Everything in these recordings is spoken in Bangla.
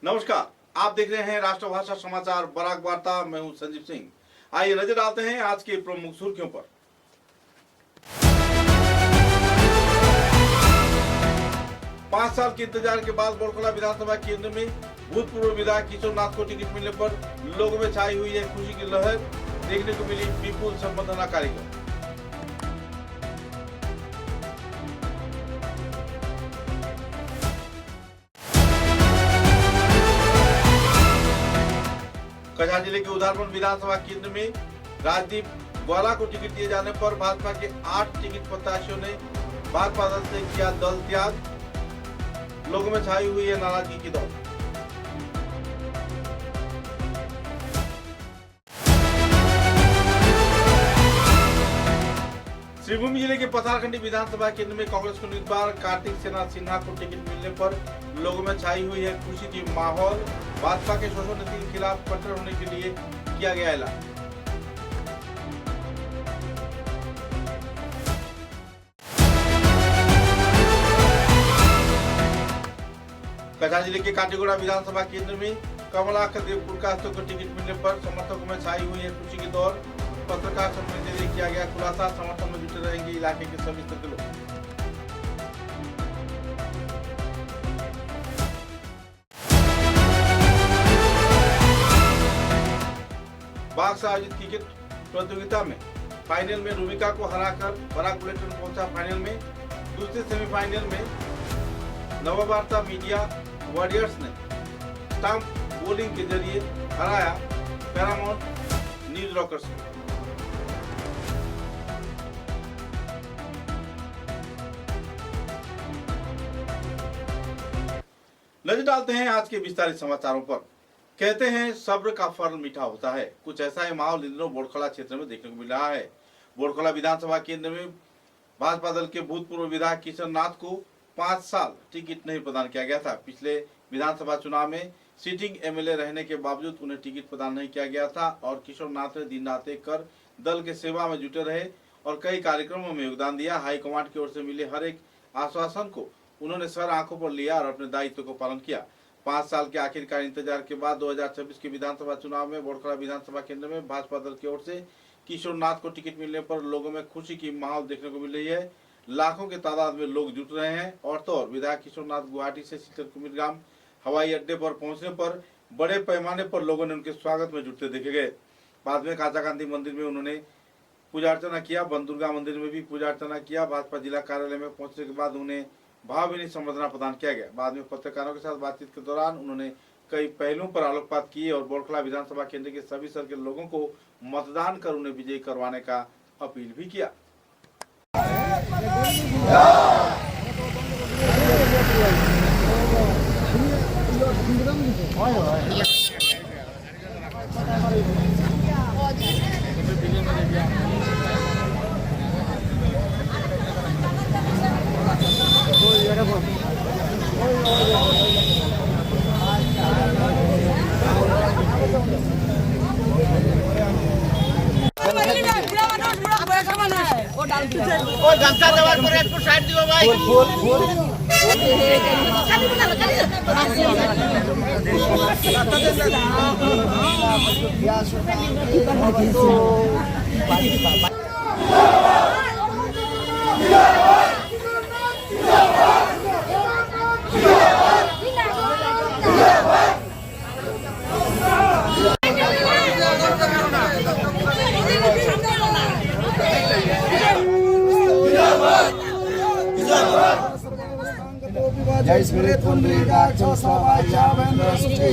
नमस्कार, आप देख रहे हैं राष्ट्रभाषा समाचार बराक वार्ता। मैं हूं संजीव सिंह। आइए नजर डालते हैं आज के प्रमुख सुर्खियों पर। 5 साल के इंतजार के बाद बोरखला विधानसभा केंद्र में भूतपूर्व विधायक किशोर नाथ को टिकट मिलने पर लोगों में छाई हुई है खुशी की लहर। देखने को मिली विपुल संबर्धना कार्यक्रम। कछार जिले के उधारपुर विधानसभा केंद्र में राजदीप ग्वाला को टिकट दिए जाने पर भाजपा के 8 टिकट प्रत्याशियों ने भाजपा दल से किया दल त्याग। लोगों में छाई हुई है नाराजगी की दौड़। श्रीभूमि जिले के पथारखंडी विधानसभा केंद्र में कांग्रेस को इस बार कार्तिक सेना सिन्हा को टिकट मिलने पर लोगों में छाई हुई है खुशी की माहौल। भाजपा के शोषण नीति के खिलाफ कट्टर होने के लिए किया गया ऐलान। कछार जिले के काटीगोड़ा विधानसभा केंद्र में कमलाकर देवपुर का को टिकट मिलने पर समर्थकों में छाई हुई है खुशी की दौड़। पत्रकार सम्मेलन के लिए किया गया खुलासा। समर्थन में जुटे रहेंगे इलाके के सभी स्तर के लोग। बाग से आयोजित क्रिकेट प्रतियोगिता में फाइनल में रूबिका को हराकर बराक बुलेटिन पहुंचा फाइनल में। दूसरे सेमीफाइनल में नववार्ता मीडिया वॉरियर्स ने स्टंप बॉलिंग के जरिए हराया पैरामाउंट न्यूज रॉकर्स को। नजर डालते हैं आज के विस्तारित समाचारों पर। कहते हैं सब्र का फल मीठा होता है। कुछ ऐसा ही माहौल इन दिनों बोरखला क्षेत्र में देखने को मिल रहा है। बोरखला विधानसभा केंद्र में भाजपा दल के भूतपूर्व विधायक किशोर नाथ को 5 साल टिकट नहीं प्रदान किया गया था। पिछले विधानसभा चुनाव में सिटिंग एमएलए रहने के बावजूद उन्हें टिकट प्रदान नहीं किया गया था और किशोर नाथ ने दिन रात एक कर दल के सेवा में जुटे रहे और कई कार्यक्रमों में योगदान दिया। हाईकमांड की ओर से मिले हर एक आश्वासन को उन्होंने सर आंखों पर लिया और अपने दायित्व को पालन किया। 5 साल के आखिरकार इंतजार के बाद 2026 के विधानसभा चुनाव में बोरखला विधानसभा केंद्र में भाजपा दल की ओर से किशोर नाथ को टिकट मिलने पर लोगों में खुशी की माहौल देखने को मिल रही है। लाखों के तादाद में लोग जुट रहे हैं। और तो और विधायक किशोर नाथ गुवाहाटी से सीकर कुमिरग्राम हवाई अड्डे पर पहुंचने पर बड़े पैमाने पर लोगों ने उनके स्वागत में जुटते देखे गए। बाद में काचा गांधी मंदिर में उन्होंने पूजा अर्चना किया। बनदुर्गा मंदिर में भी पूजा अर्चना किया। भाजपा जिला कार्यालय में पहुंचने के बाद उन्हें भावभीनी संबर्धना प्रदान किया गया। बाद में पत्रकारों के साथ बातचीत के दौरान उन्होंने कई पहलुओं पर आलोकपात किए और बोरखला विधानसभा केंद्र के सभी स्तर के लोगों को मतदान कर उन्हें विजयी करवाने का अपील भी किया। जनता दरबार पर एक साइड दियो भाई। जय स्मृति पुंडरीकाक्षो स्वावाचा वेन्द्रष्टि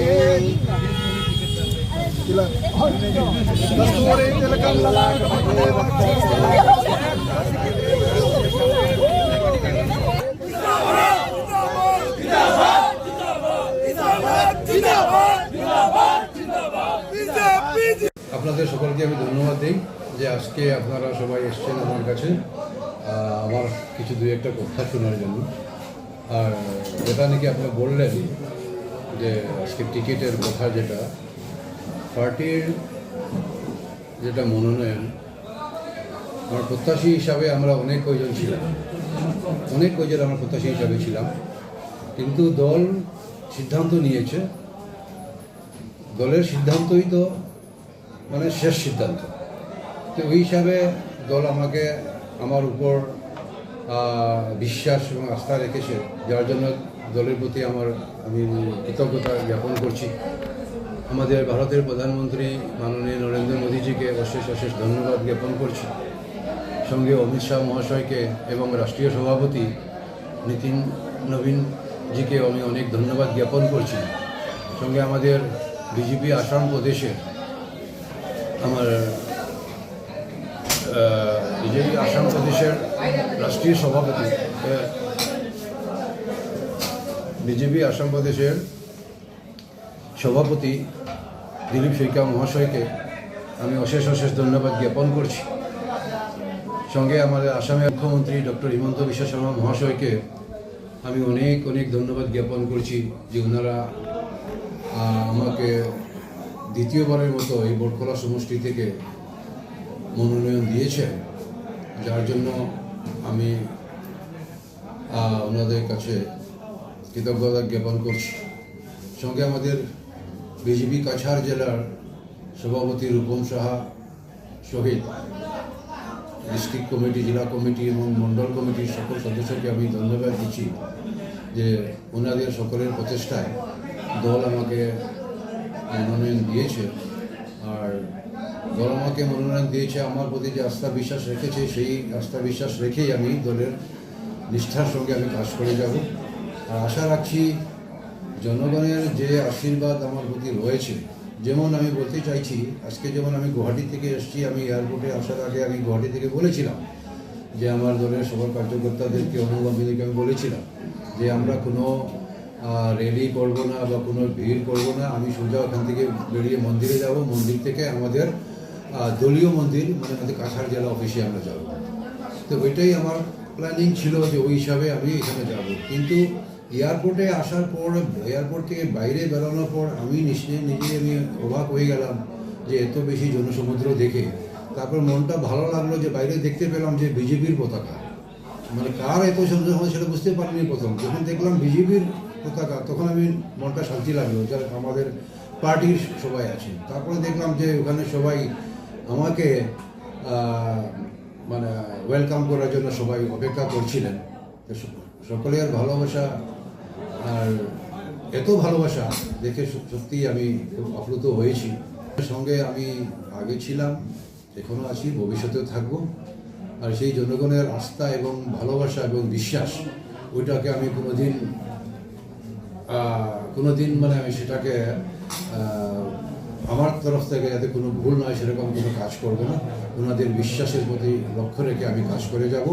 कस्तूरी तिलकं ललाटपटे আপনাদের সকলকে আমি ধন্যবাদ দিই যে আজকে আপনারা সবাই এসেছেন আমার কাছে আমার কিছু দুই একটা কথা শোনার জন্য। আর যেটা নাকি আপনি বললেন যে আজকে টিকিটের কথা, যেটা পার্টির যেটা মনোনয়ন, আমার প্রত্যাশী হিসাবে আমরা অনেক কয়জন ছিলাম, আমরা প্রত্যাশী হিসাবে ছিলাম, কিন্তু দল সিদ্ধান্ত নিয়েছে দলের সিদ্ধান্তই তো মানে শেষ সিদ্ধান্ত। তো ওই হিসাবে দল আমাকে আমার উপর বিশ্বাস এবং আস্থা রেখেছে, যার জন্য দলের প্রতি আমি কৃতজ্ঞতা জ্ঞাপন করছি। আমাদের ভারতের প্রধানমন্ত্রী মাননীয় নরেন্দ্র মোদীজিকে অশেষ ধন্যবাদ জ্ঞাপন করছি। সঙ্গে অমিত শাহ মহাশয়কে এবং রাষ্ট্রীয় সভাপতি নীতিন নবীনজিকে আমি অনেক ধন্যবাদ জ্ঞাপন করছি। সঙ্গে আমাদের বিজেপি আসাম প্রদেশের বিজেপি আসাম প্রদেশের রাষ্ট্রীয় সভাপতি বিজেপি আসাম প্রদেশের সভাপতি দিলীপ শইকীয়া মহাশয়কে আমি অশেষ ধন্যবাদ জ্ঞাপন করছি। সঙ্গে আমাদের আসামের মুখ্যমন্ত্রী ডক্টর হিমন্ত বিশ্ব শর্মা মহাশয়কে আমি অনেক ধন্যবাদ জ্ঞাপন করছি যে ওনারা আমাকে দ্বিতীয়বারের মতো এই বটখলা সমষ্টি থেকে মনোনয়ন দিয়েছেন, যার জন্য আমি ওনাদের কাছে কৃতজ্ঞতা জ্ঞাপন করছি। সঙ্গে আমাদের বিজেপি কাছাড় জেলার সভাপতি রূপম সাহা শহীদ, ডিস্ট্রিক্ট কমিটি, জেলা কমিটি এবং মণ্ডল কমিটির সকল সদস্যকে আমি ধন্যবাদ দিচ্ছি যে ওনাদের সকলের প্রচেষ্টায় দল আমাকে মনোনয়ন দিয়েছে। আর দল আমাকে মনোনয়ন দিয়েছে, আমার প্রতি যে আস্থা বিশ্বাস রেখেছে, সেই আস্থা বিশ্বাস রেখেই আমি দলের নিষ্ঠার সঙ্গে আমি কাজ করে যাব। আর আশা রাখছি জনগণের যে আশীর্বাদ আমার প্রতি রয়েছে, যেমন আমি বলতে চাইছি, আজকে যেমন আমি গুয়াহাটি থেকে এসেছি, আমি এয়ারপোর্টে আসার আগে আমি গুয়াহাটি থেকে বলেছিলাম যে আমার দলের সকল কার্যকর্তাদেরকে, অনুগামীদেরকে আমি বলেছিলাম যে আমরা কোনো র্যালি করব না বা কোনো ভিড় করব না, আমি সোজা ওখান থেকে বেরিয়ে মন্দিরে যাব, মন্দির থেকে আমাদের দলীয় মন্দির মানে আমাদের কাছাড় জেলা অফিসে আমরা যাব। তো ওইটাই আমার প্ল্যানিং ছিল যে ওই হিসাবে আমি এখানে যাব। কিন্তু এয়ারপোর্টে আসার পর, এয়ারপোর্ট থেকে বাইরে বেরোনোর পর আমি নিজে আমি অবাক হয়ে গেলাম যে এত বেশি জনসমুদ্র দেখে। তারপর মনটা ভালো লাগলো যে বাইরে দেখতে পেলাম যে বিজেপির পতাকা, মানে কার এত জনসমুদ্র সেটা বুঝতে পারিনি প্রথম। যখন দেখলাম বিজেপির পতাকা তখন আমি মনটা শান্তি লাগলো, যারা আমাদের পার্টির সবাই আছে। তারপরে দেখলাম যে ওখানে সবাই আমাকে মানে ওয়েলকাম করার জন্য সবাই অপেক্ষা করছিলেন। সকলের ভালোবাসা আর এত ভালোবাসা দেখে সত্যিই আমি খুব আপ্লুত হয়েছি। সঙ্গে আমি আগে ছিলাম, এখনও আছি, ভবিষ্যতেও থাকবো। আর সেই জনগণের আস্থা এবং ভালোবাসা এবং বিশ্বাস, ওইটাকে আমি কোনোদিন মানে আমি সেটাকে আমার তরফ থেকে যাতে কোনো ভুল নয় সেরকম কোনো কাজ করবো না। ওনাদের বিশ্বাসের প্রতি লক্ষ্য রেখে আমি কাজ করে যাব।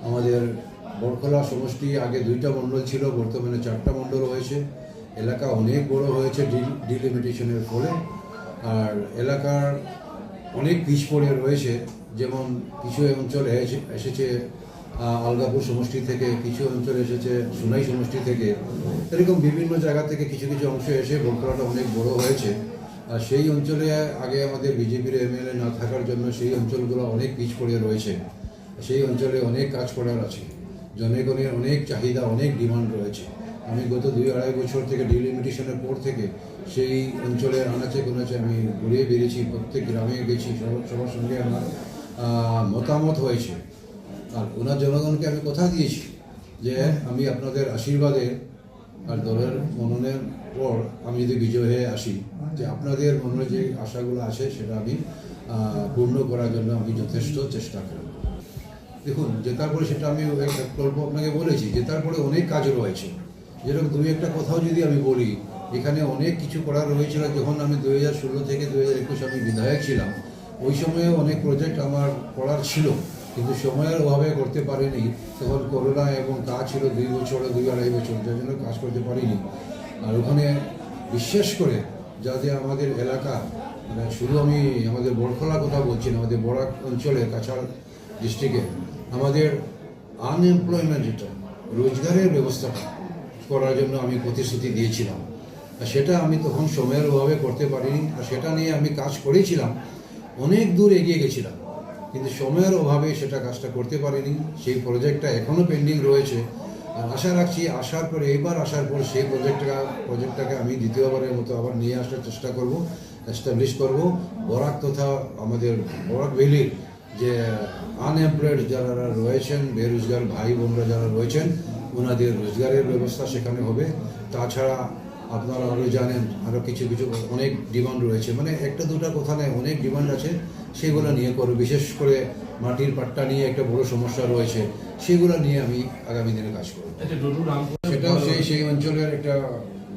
আমাদের বটখলা সমষ্টি আগে 2টা মণ্ডল ছিল, বর্তমানে 4টা মণ্ডল হয়েছে। এলাকা অনেক বড় হয়েছে ডিলিমিটেশনের ফলে। আর এলাকার অনেক পিছ পড়ে রয়েছে, যেমন কিছু অঞ্চলে এসেছে আলগাপুর সমষ্টি থেকে, কিছু অঞ্চল এসেছে সোনাই সমষ্টি থেকে, এরকম বিভিন্ন জায়গা থেকে কিছু অংশ এসে বটখলাটা অনেক বড় হয়েছে। আর সেই অঞ্চলে আগে আমাদের বিজেপির এমএলএ না থাকার জন্য সেই অঞ্চলগুলো অনেক পিছ পড়ে রয়েছে। সেই অঞ্চলে অনেক কাজ করার আছে, জনগণের অনেক চাহিদা, অনেক ডিমান্ড রয়েছে। আমি গত 2-2.5 বছর থেকে ডিলিমিটেশনের পর থেকে সেই অঞ্চলের আনাচে কোনাচে আমি ঘুরে বেরিয়েছি, প্রত্যেক গ্রামে গেছি, সবার সঙ্গে আমার মতামত হয়েছে। আর ওনার জনগণকে আমি কথা দিয়েছি যে আমি আপনাদের আশীর্বাদে আর দলের মনোনয়নের পর আমি যদি বিজয় হয়ে আসি, যে আপনাদের মনে যে আশাগুলো আছে সেটা আমি পূর্ণ করার জন্য আমি যথেষ্ট চেষ্টা করব। দেখুন, জেতার পরে সেটা আমি গল্প আপনাকে বলেছি, জেতার পরে অনেক কাজ রয়েছে। যেরকম 2-1টা কথাও যদি আমি বলি, এখানে অনেক কিছু করার রয়েছিল। যখন আমি 2016 থেকে 2021 আমি বিধায়ক ছিলাম, ওই সময়ে অনেক প্রজেক্ট আমার করার ছিল, কিন্তু সময়ের অভাবে করতে পারিনি। তখন করোনা এবং কাজ ছিল 2 বছর 2-2.5 বছর, যার জন্য কাজ করতে পারিনি। আর ওখানে বিশেষ করে যাতে আমাদের এলাকা, মানে শুধু আমি আমাদের বটখলার কথা বলছি না, আমাদের বরাক অঞ্চলে কাছাড় ডিস্ট্রিক্টে আমাদের আনএমপ্লয়মেন্ট, যেটা রোজগারের ব্যবস্থা করার জন্য আমি প্রতিশ্রুতি দিয়েছিলাম। আর সেটা আমি তখন সময়ের অভাবে করতে পারিনি। আর সেটা নিয়ে আমি কাজ করেছিলাম, অনেক দূর এগিয়ে গেছিলাম, কিন্তু সময়ের অভাবে সেটা কাজটা করতে পারিনি। সেই প্রজেক্টটা এখনও পেন্ডিং রয়েছে। আর আশা রাখছি আসার পরে এবার আসার পর সেই প্রজেক্টটাকে আমি দ্বিতীয়বারের মতো আবার নিয়ে আসার চেষ্টা করব, এস্টাবলিশ করব। বরাক তথা আমাদের বরাক ভ্যালির যে আনএমপ্লয়েড যারা রয়েছেন, বেরোজগার ভাই বোনরা যারা রয়েছেন, ওনাদের রোজগারের ব্যবস্থা সেখানে হবে। তাছাড়া আপনারা আরও জানেন আরও কিছু অনেক ডিমান্ড রয়েছে, মানে একটা দুটা কথা নেই, অনেক ডিমান্ড আছে, সেগুলো নিয়ে করব। বিশেষ করে মাটির পাট্টা নিয়ে একটা বড় সমস্যা রয়েছে, সেগুলো নিয়ে আমি আগামী দিনে কাজ করব। সেটাও সেই অঞ্চলের একটা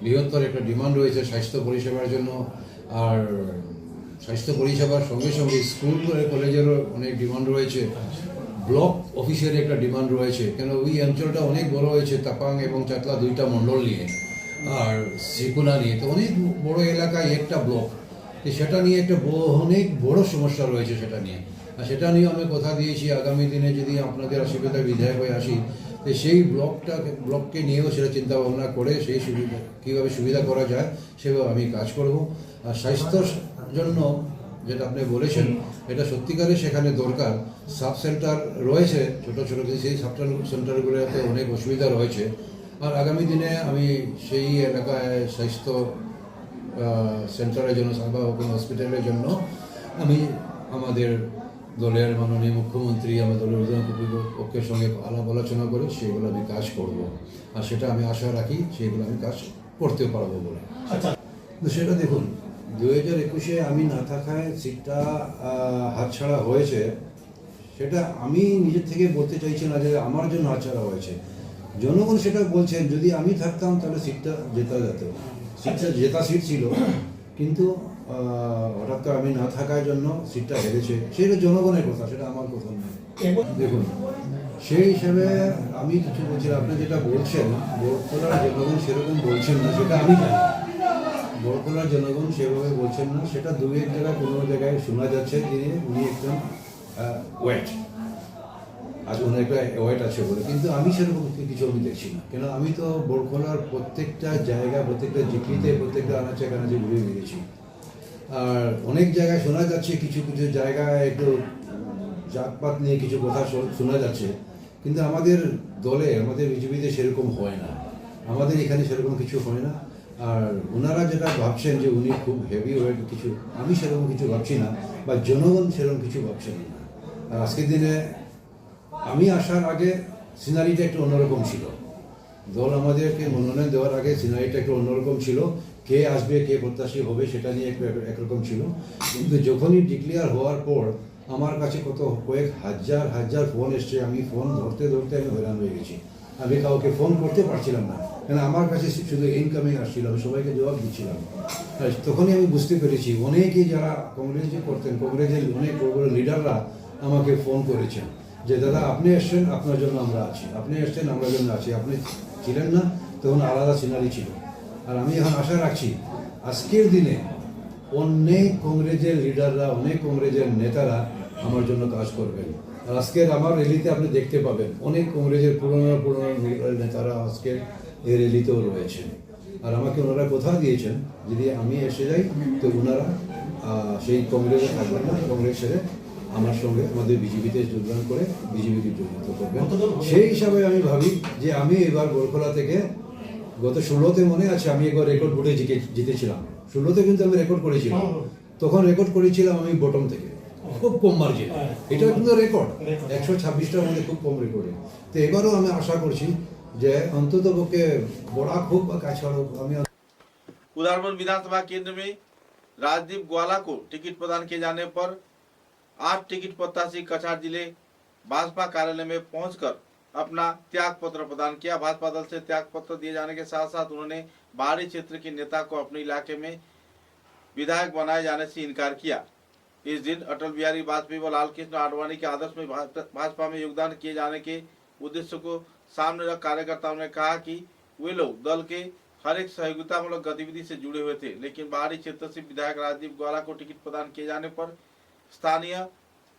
বৃহত্তর একটা ডিমান্ড রয়েছে স্বাস্থ্য পরিষেবার জন্য। আর স্বাস্থ্য পরিষেবার সঙ্গে সঙ্গে স্কুল কলেজেরও অনেক ডিমান্ড রয়েছে, ব্লক অফিসের একটা ডিমান্ড রয়েছে, কেন ওই অঞ্চলটা অনেক বড় হয়েছে, তাপাং এবং চাতলা দুইটা মণ্ডল নিয়ে আর শ্রীকুনা নিয়ে, তো অনেক বড় এলাকায় একটা ব্লক, তো সেটা নিয়ে একটা অনেক বড় সমস্যা রয়েছে সেটা নিয়ে। আর সেটা নিয়ে আমি কথা দিয়েছি আগামী দিনে যদি আপনাদের আশীর্বাদে বিধায়ক হয়ে আসি, তো সেই ব্লককে নিয়েও সেটা চিন্তা ভাবনা করে সেই সুবিধা কীভাবে সুবিধা করা যায় সেভাবে আমি কাজ করব। আর স্বাস্থ্যর জন্য যেটা আপনি বলেছেন, এটা সত্যিকারে সেখানে দরকার। সাব সেন্টার রয়েছে ছোটো ছোটো, কিন্তু সেই সাব সেন্টারগুলোতে অনেক অসুবিধা রয়েছে। আর আগামী দিনে আমি সেই এলাকায় স্বাস্থ্য সেন্টারের জন্য বা কোনো হসপিটালের জন্য আমি আমাদের দলের মাননীয় মুখ্যমন্ত্রী, আমার দলের অধিনায়ক কর্তৃপক্ষের সঙ্গে আলাপ আলোচনা করে সেগুলো আমি কাজ করব। আর সেটা আমি আশা রাখি সেগুলো আমি কাজ করতে পারবো বলে। তো সেটা দেখুন, 2021-এ আমি না থাকায় সিটটা হাতছাড়া হয়েছে, সেটা আমি নিজের থেকে বলতে চাইছি না যে আমার জন্য হাতছাড়া হয়েছে। জনগণ সেটা বলছেন, যদি আমি থাকতাম তাহলে সিটটা জেতা যেত, সিটটা জেতা সিট ছিল, কিন্তু হঠাৎ করে আমি না থাকার জন্য সিটটা হেরেছে, সেটা জনগণের কথা, সেটা আমার কথা নয়। দেখুন, সেই হিসাবে আমি কিছু বলছিলাম, আপনি যেটা বলছেন বড়খোলার জনগণ সেরকম বলছেন না, সেটা আমি জানি। বড়খোলার জনগণ সেভাবে বলছেন না, সেটা দু এক জায়গায় কোনো জায়গায় শোনা যাচ্ছে উনি একদম ওয়েট আজ ওনার একটা ওয়েট আছে বলে, কিন্তু আমি সেরকম কিছু আমি দেখছি না। কেন আমি তো বড়খোলার প্রত্যেকটা জায়গা, প্রত্যেকটা জিপিতে, প্রত্যেকটা আনাচে কানাচে ঘুরে বেরিয়েছি। আর অনেক জায়গায় শোনা যাচ্ছে, কিছু জায়গায় একটু জাতপাত নিয়ে কিছু কথা শোনা যাচ্ছে, কিন্তু আমাদের দলে, আমাদের বিজেপিতে সেরকম হয় না, আমাদের এখানে সেরকম কিছু হয় না। আর ওনারা যেটা ভাবছেন যে উনি খুব হেভি ওয়েট কিছু, আমি সেরকম কিছু ভাবছি না, বা জনগণ সেরকম কিছু ভাবছেন না। আর আজকের দিনে আমি আসার আগে সিনারিটা একটু অন্যরকম ছিল, দল আমাদেরকে মনোনয়ন দেওয়ার আগে সিনারিটা একটু অন্যরকম ছিল, কে আসবে কে প্রত্যাশী হবে সেটা নিয়ে একটু একরকম ছিল। কিন্তু যখনই ডিক্লেয়ার হওয়ার পর আমার কাছে কয়েক হাজার ফোন এসছে, আমি ফোন ধরতে আমি হয়রান হয়ে গেছি। আমি কাউকে ফোন করতে পারছিলাম না, কেন আমার কাছে শুধু ইনকামিং আসছিল, আমি সবাইকে জবাব দিচ্ছিলাম। তখনই আমি বুঝতে পেরেছি অনেকেই যারা কংগ্রেসে করতেন, কংগ্রেসের অনেক বড় বড় লিডাররা আমাকে ফোন করেছেন যে দাদা আপনি এসছেন, আপনার জন্য আমরা আছি, আপনি এসছেন আমরা জন্য আছি, আপনি ছিলেন না তখন আলাদা সিনারি ছিল। আর আমি এখন আশা রাখছি আজকের দিনে অনেক কংগ্রেসের লিডাররা, অনেক কংগ্রেসের নেতারা আমার জন্য কাজ করবেন। আর আজকের আমার র্যালিতে আপনি দেখতে পাবেন অনেক কংগ্রেসের পুরনো নেতারা আজকের এই র্যালিতেও রয়েছেন। আর আমাকে ওনারা কথা দিয়েছেন যদি আমি এসে যাই তো ওনারা সেই কংগ্রেসে থাকবেন না, কংগ্রেস ছেড়ে আমার সঙ্গে আমাদের বিজেপিতে যোগদান করে বিজেপিকে যুক্ত করবেন। সেই হিসাবে আমি ভাবি যে আমি এবার বড়খোলা থেকে গত 16-তে মনে আছে আমি একবার রেকর্ড ভোটে জিতেছিলাম, 16-তে কিন্তু আমি রেকর্ড করেছিলাম, তখন রেকর্ড করেছিলাম আমি বটম থেকে, খুব কম মার্জিন, এটা কিন্তু রেকর্ড 126টার মধ্যে খুব কম রেকর্ডে। তো এবারও আমি আশা করছি যে অন্তত পক্ষে বরাক হোক বা কাছাড় হোক। আমি उदारबंद विधानसभा केंद्र में राजदीप ग्वाला को टिकट प्रदान किए जाने पर 8 टिकट प्रत्याशी कछार जिले भाजपा कार्यालय में पहुंचकर अपना त्याग पत्र प्रदान किया। भाजपा दल से त्याग पत्र दिए जाने के साथ साथ उन्होंने बाहरी क्षेत्र के नेता को अपने इलाके में विधायक बनाए जाने से इनकार किया। इस दिन अटल बिहारी वाजपेयी व लाल कृष्ण आडवाणी के आदर्श में भाजपा में योगदान किए जाने के उद्देश्य को सामने रख कार्यकर्ताओं ने कहा कि वे लोग दल के हर एक सहयोगितामूलक गतिविधि से जुड़े हुए थे, लेकिन बाहरी क्षेत्र से विधायक राजदीप ग्वाला को टिकट प्रदान किए जाने पर स्थानीय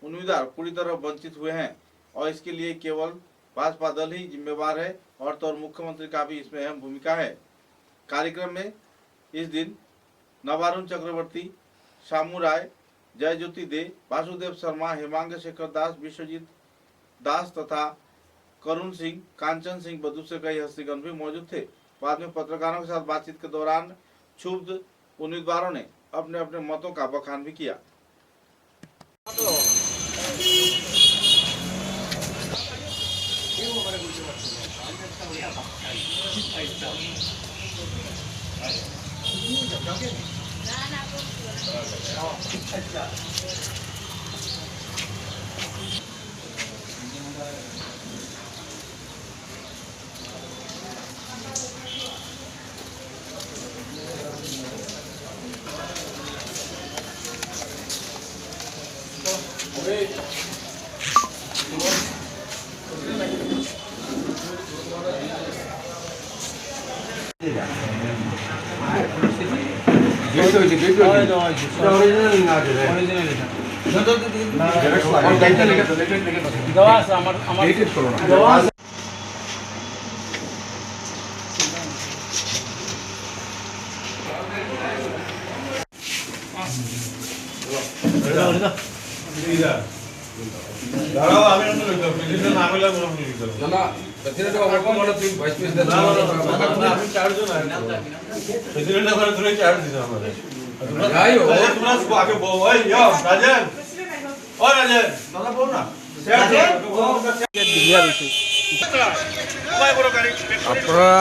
उम्मीदवार पूरी तरह वंचित हुए हैं और इसके लिए केवल भाजपा दल ही जिम्मेवार है और तो मुख्यमंत्री का भी इसमें अहम भूमिका है। कार्यक्रम में इस दिन नवारुण चक्रवर्ती, शामू राय, जय ज्योति दे, वासुदेव शर्मा, हेमांग शेखर दास, विश्वजीत दास तथा करुण सिंह, कांचन सिंह बधू से कई हस्तीगण भी मौजूद थे। बाद में पत्रकारों के साथ बातचीत के दौरान क्षुब्ध उम्मीदवारों ने अपने अपने मतों का बखान भी किया। আপনারা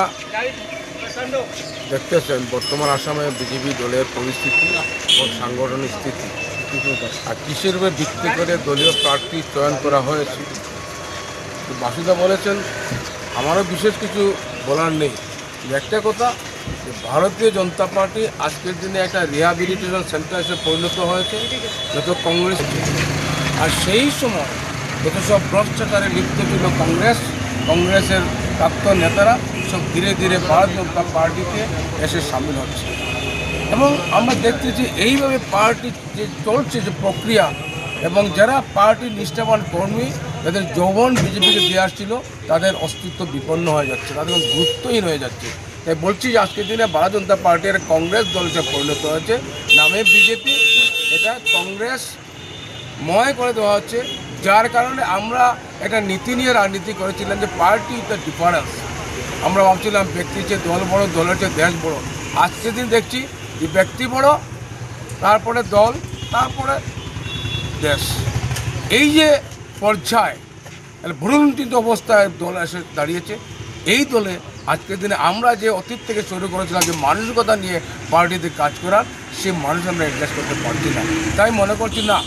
দেখতেছেন বর্তমান আসামে বিজেপি দলের পরিস্থিতি ও সাংগঠনিক স্থিতি আর কিসের উপরে ভিত্তি করে দলীয় প্রার্থী চয়ন করা হয়েছে। বাসুদা বলেছেন, আমারও বিশেষ কিছু বলার নেই। একটা কথা, যে ভারতীয় জনতা পার্টি আজকের দিনে একটা রিহ্যাবিলিটেশন সেন্টার হিসেবে পরিণত হয়েছে, যত কংগ্রেস। আর সেই সময় যত সব ভ্রষ্টাচারে লিপ্ত ছিল কংগ্রেসের প্রাক্তন নেতারা সব ধীরে ধীরে ভারতীয় জনতা পার্টিতে এসে সামিল হচ্ছে। এবং আমরা দেখতেছি এইভাবে পার্টি যে চলছে যে প্রক্রিয়া, এবং যারা পার্টির নিষ্ঠাবান কর্মী, যাদের যৌবন বিজেপিকে দিয়ে আসছিল, তাদের অস্তিত্ব বিপন্ন হয়ে যাচ্ছে, তাদের গুরুত্বহীন হয়ে যাচ্ছে। তাই বলছি যে আজকের দিনে ভারতীয় জনতা পার্টির কংগ্রেস দল হিসেবে পরিণত হয়েছে, নামে বিজেপি, এটা কংগ্রেস ময় করে দেওয়া হচ্ছে। যার কারণে আমরা একটা নীতি নিয়ে রাজনীতি করেছিলাম যে পার্টি দ্য ডিফারেন্স। আমরা ভাবছিলাম ব্যক্তির চেয়ে দল বড়, দলের চেয়ে দেশ বড়। আজকের দিন দেখছি যে ব্যক্তি বড়, তারপরে দল, তারপরে দেশ। এই যে পর্যায় ভ্রুণ্ঠিত অবস্থায় দল এসে দাঁড়িয়েছে, এই দলে আজকের দিনে আমরা যে অতীত থেকে শুরু করেছিলাম যে মানসিকতা নিয়ে পার্টিতে কাজ করার, সেই মানুষ আমরা অ্যাডজাস্ট করতে পারছি না। তাই মনে করছি না,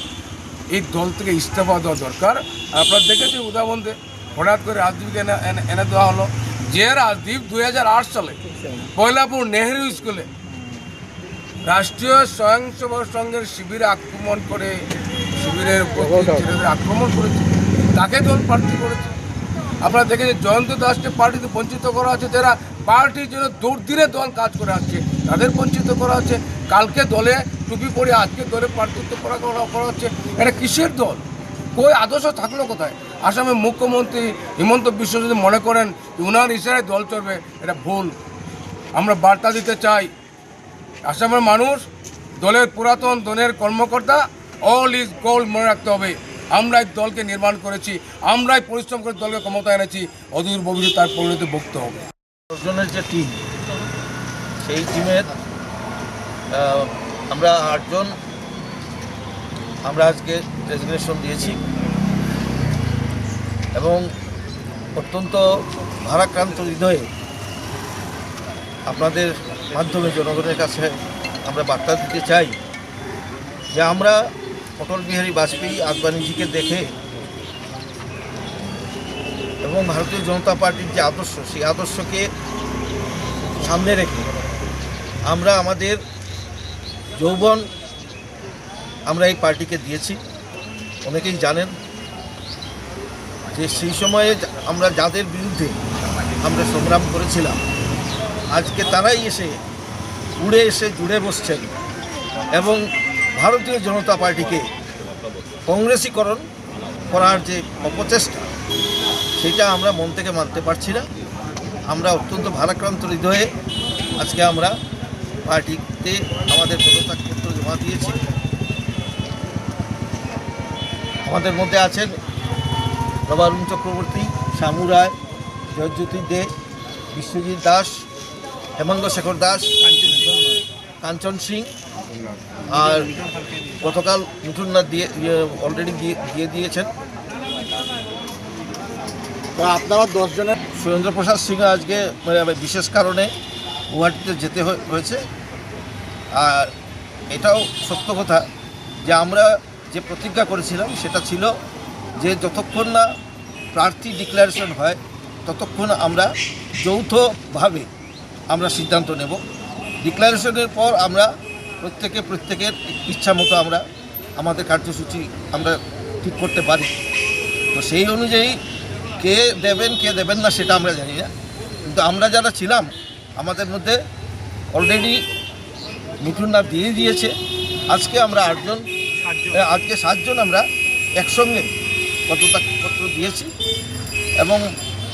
এই দল থেকে ইস্তফা দেওয়া দরকার। আপনারা দেখেছেন উদাহরণে হঠাৎ করে রাজদীপকে এনে দেওয়া হলো। যে রাজদীপ 2008 সালে পয়লাপুর নেহেরু স্কুলে রাষ্ট্রীয় স্বয়ংসেবক সংঘের শিবিরে আক্রমণ করে, শিবিরের আক্রমণ করেছে, তাকে দল প্রার্থী করেছে। আপনারা দেখেছেন জয়ন্ত দাসকে পার্টিতে বঞ্চিত করা হচ্ছে। যারা পার্টির জন্য দুর্দিনে দল কাজ করে আসছে, তাদের বঞ্চিত করা হচ্ছে। কালকে দলে টুপি পরে আজকে দলে প্রার্থিত্ব করা হচ্ছে। এটা কিসের দল? কই আদর্শ থাকলো কোথায়? আসামের মুখ্যমন্ত্রী হিমন্ত বিশ্ব যদি মনে করেন উনার ইশারায় দল চলবে, এটা ভুল। আমরা বার্তা দিতে চাই, আসামের মানুষ, দলের পুরাতন দলের কর্মকর্তা, অল ইজ গোল্ড মনে রাখতে হবে। আমরাই দলকে নির্মাণ করেছি, আমরাই পরিশ্রম করে দলকে ক্ষমতা এনেছি। অদূর ভবিষ্যতে তার পরিণতি ভুগতে হবে। 10 জনের যে টিম, সেই টিমের আমরা 8 জন আমরা আজকে রেজিগনেশন দিয়েছি এবং অত্যন্ত ভারাক্রান্ত হৃদয়ে আপনাদের মাধ্যমে জনগণের কাছে আমরা বার্তা দিতে চাই যে আমরা অটল বিহারী বাজপেয়ী আদবানিজিকে দেখে এবং ভারতীয় জনতা পার্টির যে আদর্শ, সেই আদর্শকে সামনে রেখে আমরা আমাদের যৌবন আমরা এই পার্টিকে দিয়েছি। অনেকেই জানেন যে সেই সময়ে আমরা যাদের বিরুদ্ধে আমরা সংগ্রাম করেছিলাম, আজকে তারাই উড়ে এসে জুড়ে বসছেন এবং ভারতীয় জনতা পার্টিকে কংগ্রেসীকরণ করার যে অপচেষ্টা, সেটা আমরা মন থেকে মানতে পারছি না। আমরা অত্যন্ত ভারাক্রান্ত হৃদয়ে আজকে আমরা পার্টিতে আমাদের পদত্যাগপত্র জমা দিয়েছি। আমাদের মধ্যে আছেন বাবা অরুণ চক্রবর্তী, শামু রায়, জয়জ্যোতি দে, বিশ্বজিৎ দাস, হেমন্ত শেখর দাস, কাঞ্চন সিং, আর গতকাল মিঠুননাথ অলরেডি দিয়ে দিয়েছেন। তো আপনারা 10 জনের সুরেন্দ্র প্রসাদ সিং আজকে বিশেষ কারণে গুয়াহাটিতে যেতে হয়েছে। আর এটাও সত্য কথা যে আমরা যে প্রতিজ্ঞা করেছিলাম সেটা ছিল যে যতক্ষণ না প্রার্থী ডিক্লারেশন হয় ততক্ষণ আমরা যৌথভাবে আমরা সিদ্ধান্ত নেব। ডিক্লারেশনের পর আমরা প্রত্যেকের ইচ্ছা মতো আমরা আমাদের কার্যসূচি আমরা ঠিক করতে পারি। তো সেই অনুযায়ী কে দেবেন না সেটা আমরা জানি না, কিন্তু আমরা যারা ছিলাম আমাদের মধ্যে অলরেডি মিঠুননাথ দিয়ে দিয়েছে। আজকে আমরা 7 জন আমরা একসঙ্গে পত্র দিয়েছি এবং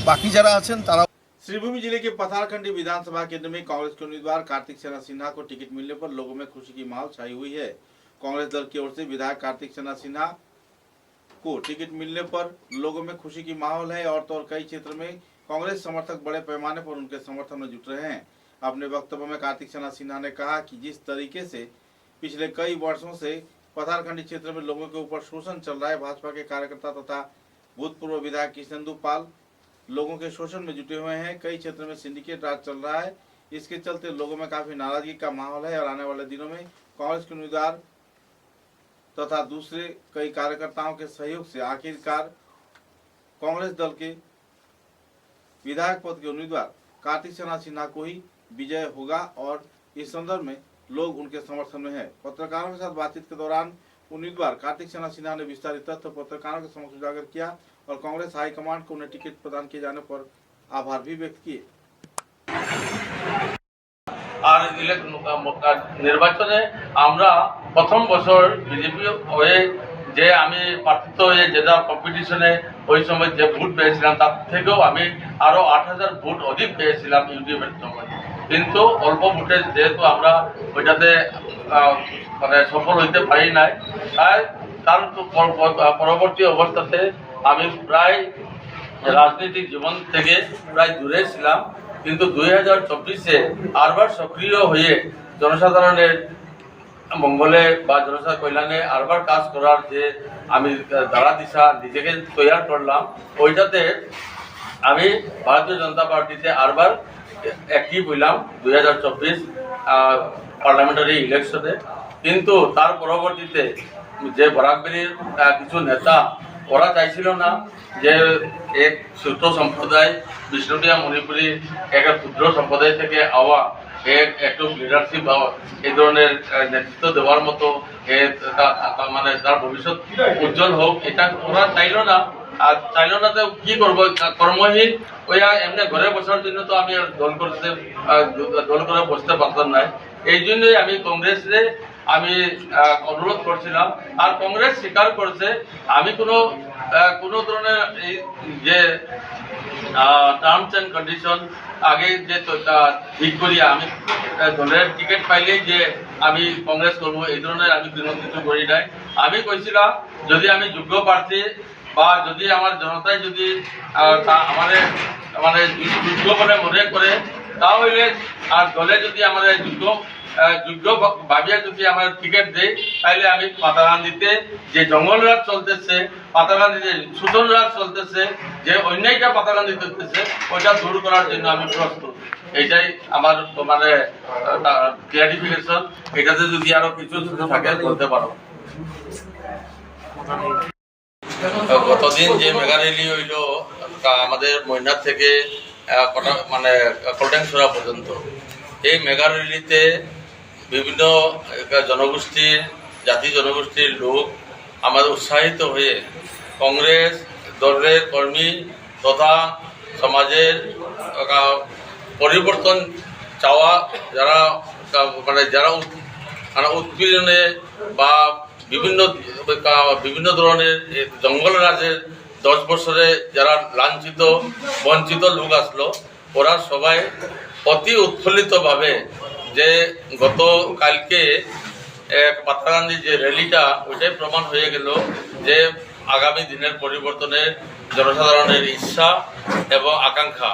বাকি যারা আছেন তারা। श्रीभूमि जिले के पथारखंडी विधानसभा केंद्र में कांग्रेस के उम्मीदवार कार्तिक सेना सिन्हा को टिकट मिलने पर लोगों में खुशी की माहौल छाई हुई है। कांग्रेस दल की ओर से विधायक कार्तिक सेना सिन्हा को टिकट मिलने पर लोगों में खुशी की माहौल है और तो और कई क्षेत्र में कांग्रेस समर्थक बड़े पैमाने पर उनके समर्थन में जुट रहे हैं। अपने वक्तव्य में कार्तिक सेना सिन्हा ने कहा कि जिस तरीके से पिछले कई वर्षों से पथारखंडी क्षेत्र में लोगों के ऊपर शोषण चल रहा है, भाजपा के कार्यकर्ता तथा भूतपूर्व विधायक कृष्णेंदु पाल लोगों के शोषण में जुटे हुए हैं। कई क्षेत्र में सिंडिकेट राज चल रहा है, इसके चलते लोगों में काफी नाराजगी का माहौल है और आने वाले दिनों में कांग्रेस के उम्मीदवार तथा दूसरे कई कार्यकर्ताओं के सहयोग से आखिरकार कांग्रेस दल के विधायक पद के उम्मीदवार कार्तिक सेना सिन्हा को ही विजय होगा और इस संदर्भ में लोग उनके समर्थन में हैं। पत्रकारों के साथ बातचीत के दौरान उम्मीदवार कार्तिक सेना सिन्हा ने विस्तारित तथ्य पत्रकारों के समक्ष उजागर किया और कांग्रेस हाईकमांड को उन्हें टिकट प्रदान किए जाने पर आभार भी व्यक्त किए। আর নির্বাচনে আমরা প্রথম বছর বিজেপি হয়ে যে আমি প্রার্থিত হয়ে যেটা কম্পিটিশনে ওই সময় যে ভোট পেয়েছিলাম তার থেকেও আমি আরো 8000 ভোট অধিক পেয়েছিলাম ইউডিএফের সময়, কিন্তু অল্প ভোটে যেহেতু আমরা ওইটাতে মানে সফল হইতে পারি নাই, তাই তার পরবর্তী অবস্থাতে আমি প্রায় রাজনৈতিক জীবন থেকে প্রায় দূরে ছিলাম। কিন্তু 2024-এ আরবার সক্রিয় হয়ে জনসাধারণের মঙ্গলে বা জনসাধারণ কল্যাণে আরবার কাজ করার যে আমি ধারা দিশা নিজেকে তৈরি করলাম, ওইটাতে আমি ভারতীয় জনতা পার্টিতে আরবার অ্যাক্টিভ হইলাম 2024 পার্লামেন্টারি ইলেকশনে। কিন্তু তার পরবর্তীতে যে বরাকবেলির কিছু নেতা ওরা চাইছিল না যে এক ছোট সম্প্রদায় বিষ্ণুটিয়া মণিপুরী একটা ক্ষুদ্র সম্প্রদায় থেকে আওয়া একটু লিডারশিপ এই ধরনের নেতৃত্ব দেওয়ার মতো মানে তার ভবিষ্যৎ উজ্জ্বল হোক, এটা ওরা চাইল না। আর চাইল না তো কি করবো, কর্মহীন ওইয়া এমনি ঘরে বসার জন্য তো আমি দল করে বসতে পারতাম না। এই জন্যই আমি কংগ্রেসে আমি অনুরোধ করছিলাম, আর কংগ্রেস স্বীকার করছে আমি কোনো ধরনের এই যে টার্মস অ্যান্ড কন্ডিশন আগে যে ঠিক করিয়া আমি দলের টিকিট পাইলেই যে আমি কংগ্রেস করবো এই ধরনের আমি কোনো কিছু করি নাই। আমি কইছিলাম যদি আমি যোগ্য প্রার্থী বা যদি আমার জনতায় যদি আমাদের মানে যোগ্য বলে মনে করে তাহলে আর দলে যদি আমাদের যোগ্য ভাবিয়া যদি আমার টিকিট দেয় তাহলে আমি পাতাগান্দিতে যে জঙ্গল রাজ চলতেছে, পাতাগান্দিতে শোষণ রাজ চলতেছে, যে অন্যায়টা পাতাগান্দিতে হতেছে ওইটা দূর করার জন্য আমি প্রস্তুত। এইটাই আমার মানে ক্লারিফিকেশন। এটাতে যদি আরো কিছু থাকে বলতে পারো। গতদিন যে মেগা র্যালি হইল আমাদের ময়নার থেকে মানে কলটাংছড়া পর্যন্ত, এই মেগা র্যালিতে বিভিন্ন জনগোষ্ঠীর জাতি জনগোষ্ঠীর লোক আমাদের উৎসাহিত হয়ে কংগ্রেস দলের কর্মী তথা সমাজের পরিবর্তন চাওয়া যারা উৎপীড়নে বা বিভিন্ন ধরনের জঙ্গল রাজের 10 বছরে যারা লাঞ্ছিত বঞ্চিত লোক আসলো, ওরা সবাই অতি উৎফুল্লিতভাবে যে গতকালকে পাতাগান্ধী যে র্যালিটা ওইটাই প্রমাণ হয়ে গেল যে আগামী দিনের পরিবর্তনের জনসাধারণের ইচ্ছা এবং আকাঙ্ক্ষা।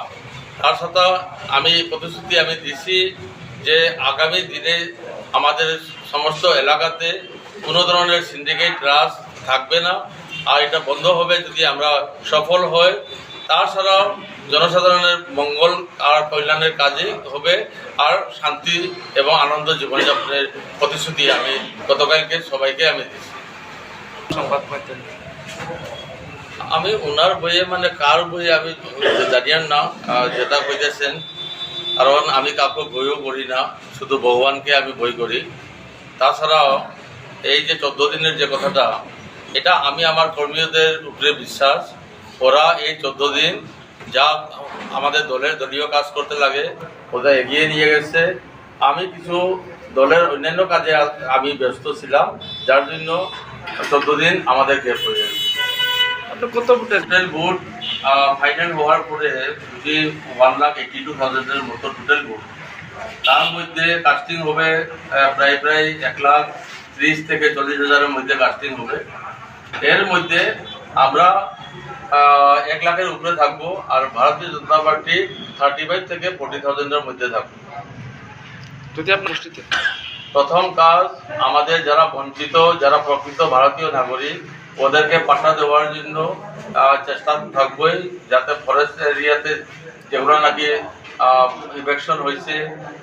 তার সাথে আমি প্রতিশ্রুতি আমি দিছি যে আগামী দিনে আমাদের সমস্ত এলাকাতে কোনো ধরনের সিন্ডিকেট রাজ থাকবে না, আর এটা বন্ধ হবে যদি আমরা সফল হই। তাছাড়াও জনসাধারণের মঙ্গল আর কল্যাণের কাজে হবে, আর শান্তি এবং আনন্দ জীবনযাপনের প্রতিশ্রুতি আমি গতকালকে সবাইকে আমি দিচ্ছি। আমি ওনার বইয়ে মানে কার বইয়ে আমি জানিয়ান না যেটা কইতেছেন, কারণ আমি কাউকে বইও করি না, শুধু ভগবানকে আমি বই করি। তাছাড়াও এই যে 14 দিনের যে কথাটা, এটা আমি আমার কর্মীদের উপরে বিশ্বাস, ওরা এই 14 দিন যা আমাদের দলীয় কাজ করতে লাগে ওটা এগিয়ে নিয়ে গেছে। আমি কিছু দলের অন্যান্য কাজে আমি ব্যস্ত ছিলাম, যার জন্য 14 দিন আমাদের গ্যাপ হয়ে গেছে। কত টোটাল ভোট ফাইনাল হওয়ার পরে যদি 1,82,000-এর মতো টোটাল ভোট, তার মধ্যে কাস্টিং হবে প্রায় 1,30,000 থেকে 40,000-এর মধ্যে কাস্টিং হবে। এর মধ্যে আমরা 1 লাখের উপরে থাকবো, আর ভারতীয় জনতা পার্টি 35 থেকে 40,000-এর মধ্যে থাকবো। যদি আপনার প্রথম কাজ আমাদের যারা বঞ্চিত, যারা প্রকৃত ভারতীয় নাগরিক, ওদেরকে পাঠা দেওয়ার জন্য চেষ্টা থাকবেই, যাতে ফরেস্ট এরিয়াতে যেগুলো নাকি ইভেকশন হয়েছে,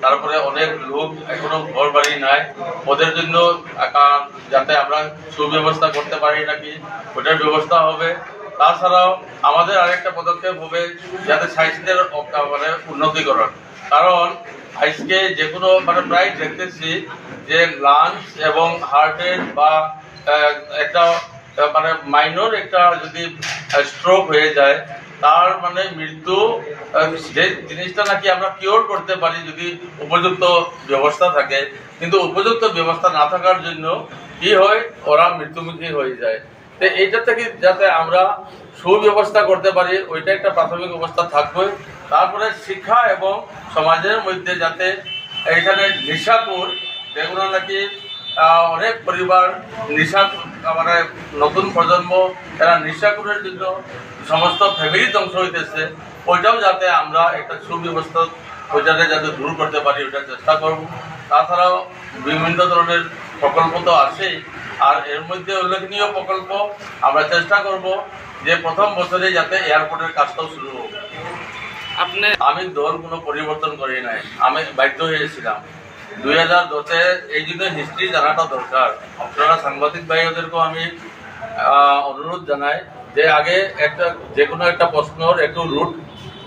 তারপরে অনেক লোক এখনো ঘর বাড়ি নাই, ওদের জন্য যাতে আমরা সুব্যবস্থা করতে পারি নাকি ওটার ব্যবস্থা হবে। তাছাড়াও আমাদের আরেকটা পদক্ষেপ হবে যাতে স্বাস্থ্যের মানে উন্নতিকরণ, কারণ আজকে যে কোনো মানে প্রায় দেখতেছি যে লাংস এবং হার্টের বা একটা মানে মাইনর একটা যদি স্ট্রোক হয়ে যায়, তার মানে মৃত্যু যে জিনিসটা নাকি আমরা কিওর করতে পারি যদি উপযুক্ত ব্যবস্থা থাকে, কিন্তু উপযুক্ত ব্যবস্থা না থাকার জন্য কি হয়, ওরা মৃত্যুমুখী হয়ে যায়। তো এইটা থেকে যাতে আমরা সুব্যবস্থা করতে পারি, ওইটা একটা প্রাথমিক অবস্থা থাকবে। তারপরে শিক্ষা এবং সমাজের মধ্যে যাতে এখানে নিশাকুর যেগুলো নাকি অনেক পরিবার নিশা মানে নতুন প্রজন্ম এরা নিশাকুরের জন্য সমস্ত ফ্যামিলি ধ্বংস হইতেছে, ওইটাও যাতে আমরা একটা সুব্যবস্থা ওইটাতে যাতে দূর করতে পারি ওইটা চেষ্টা করব। তাছাড়াও বিভিন্ন ধরনের প্রকল্প তো আছেই, আর এর মধ্যে উল্লেখনীয় প্রকল্প আমরা চেষ্টা করব যে প্রথম বছরে যাতে এয়ারপোর্টের কাজটাও শুরু হোক। আমি দল কোনো পরিবর্তন করি নাই, আমি বাধ্য হয়েছিলাম 2010-এ, এই জন্য হিস্ট্রি জানাটা দরকার। আপনারা সাংবাদিক ভাইদেরকেও আমি অনুরোধ জানাই যে আগে একটা যে কোনো একটা প্রশ্নর একটু রুট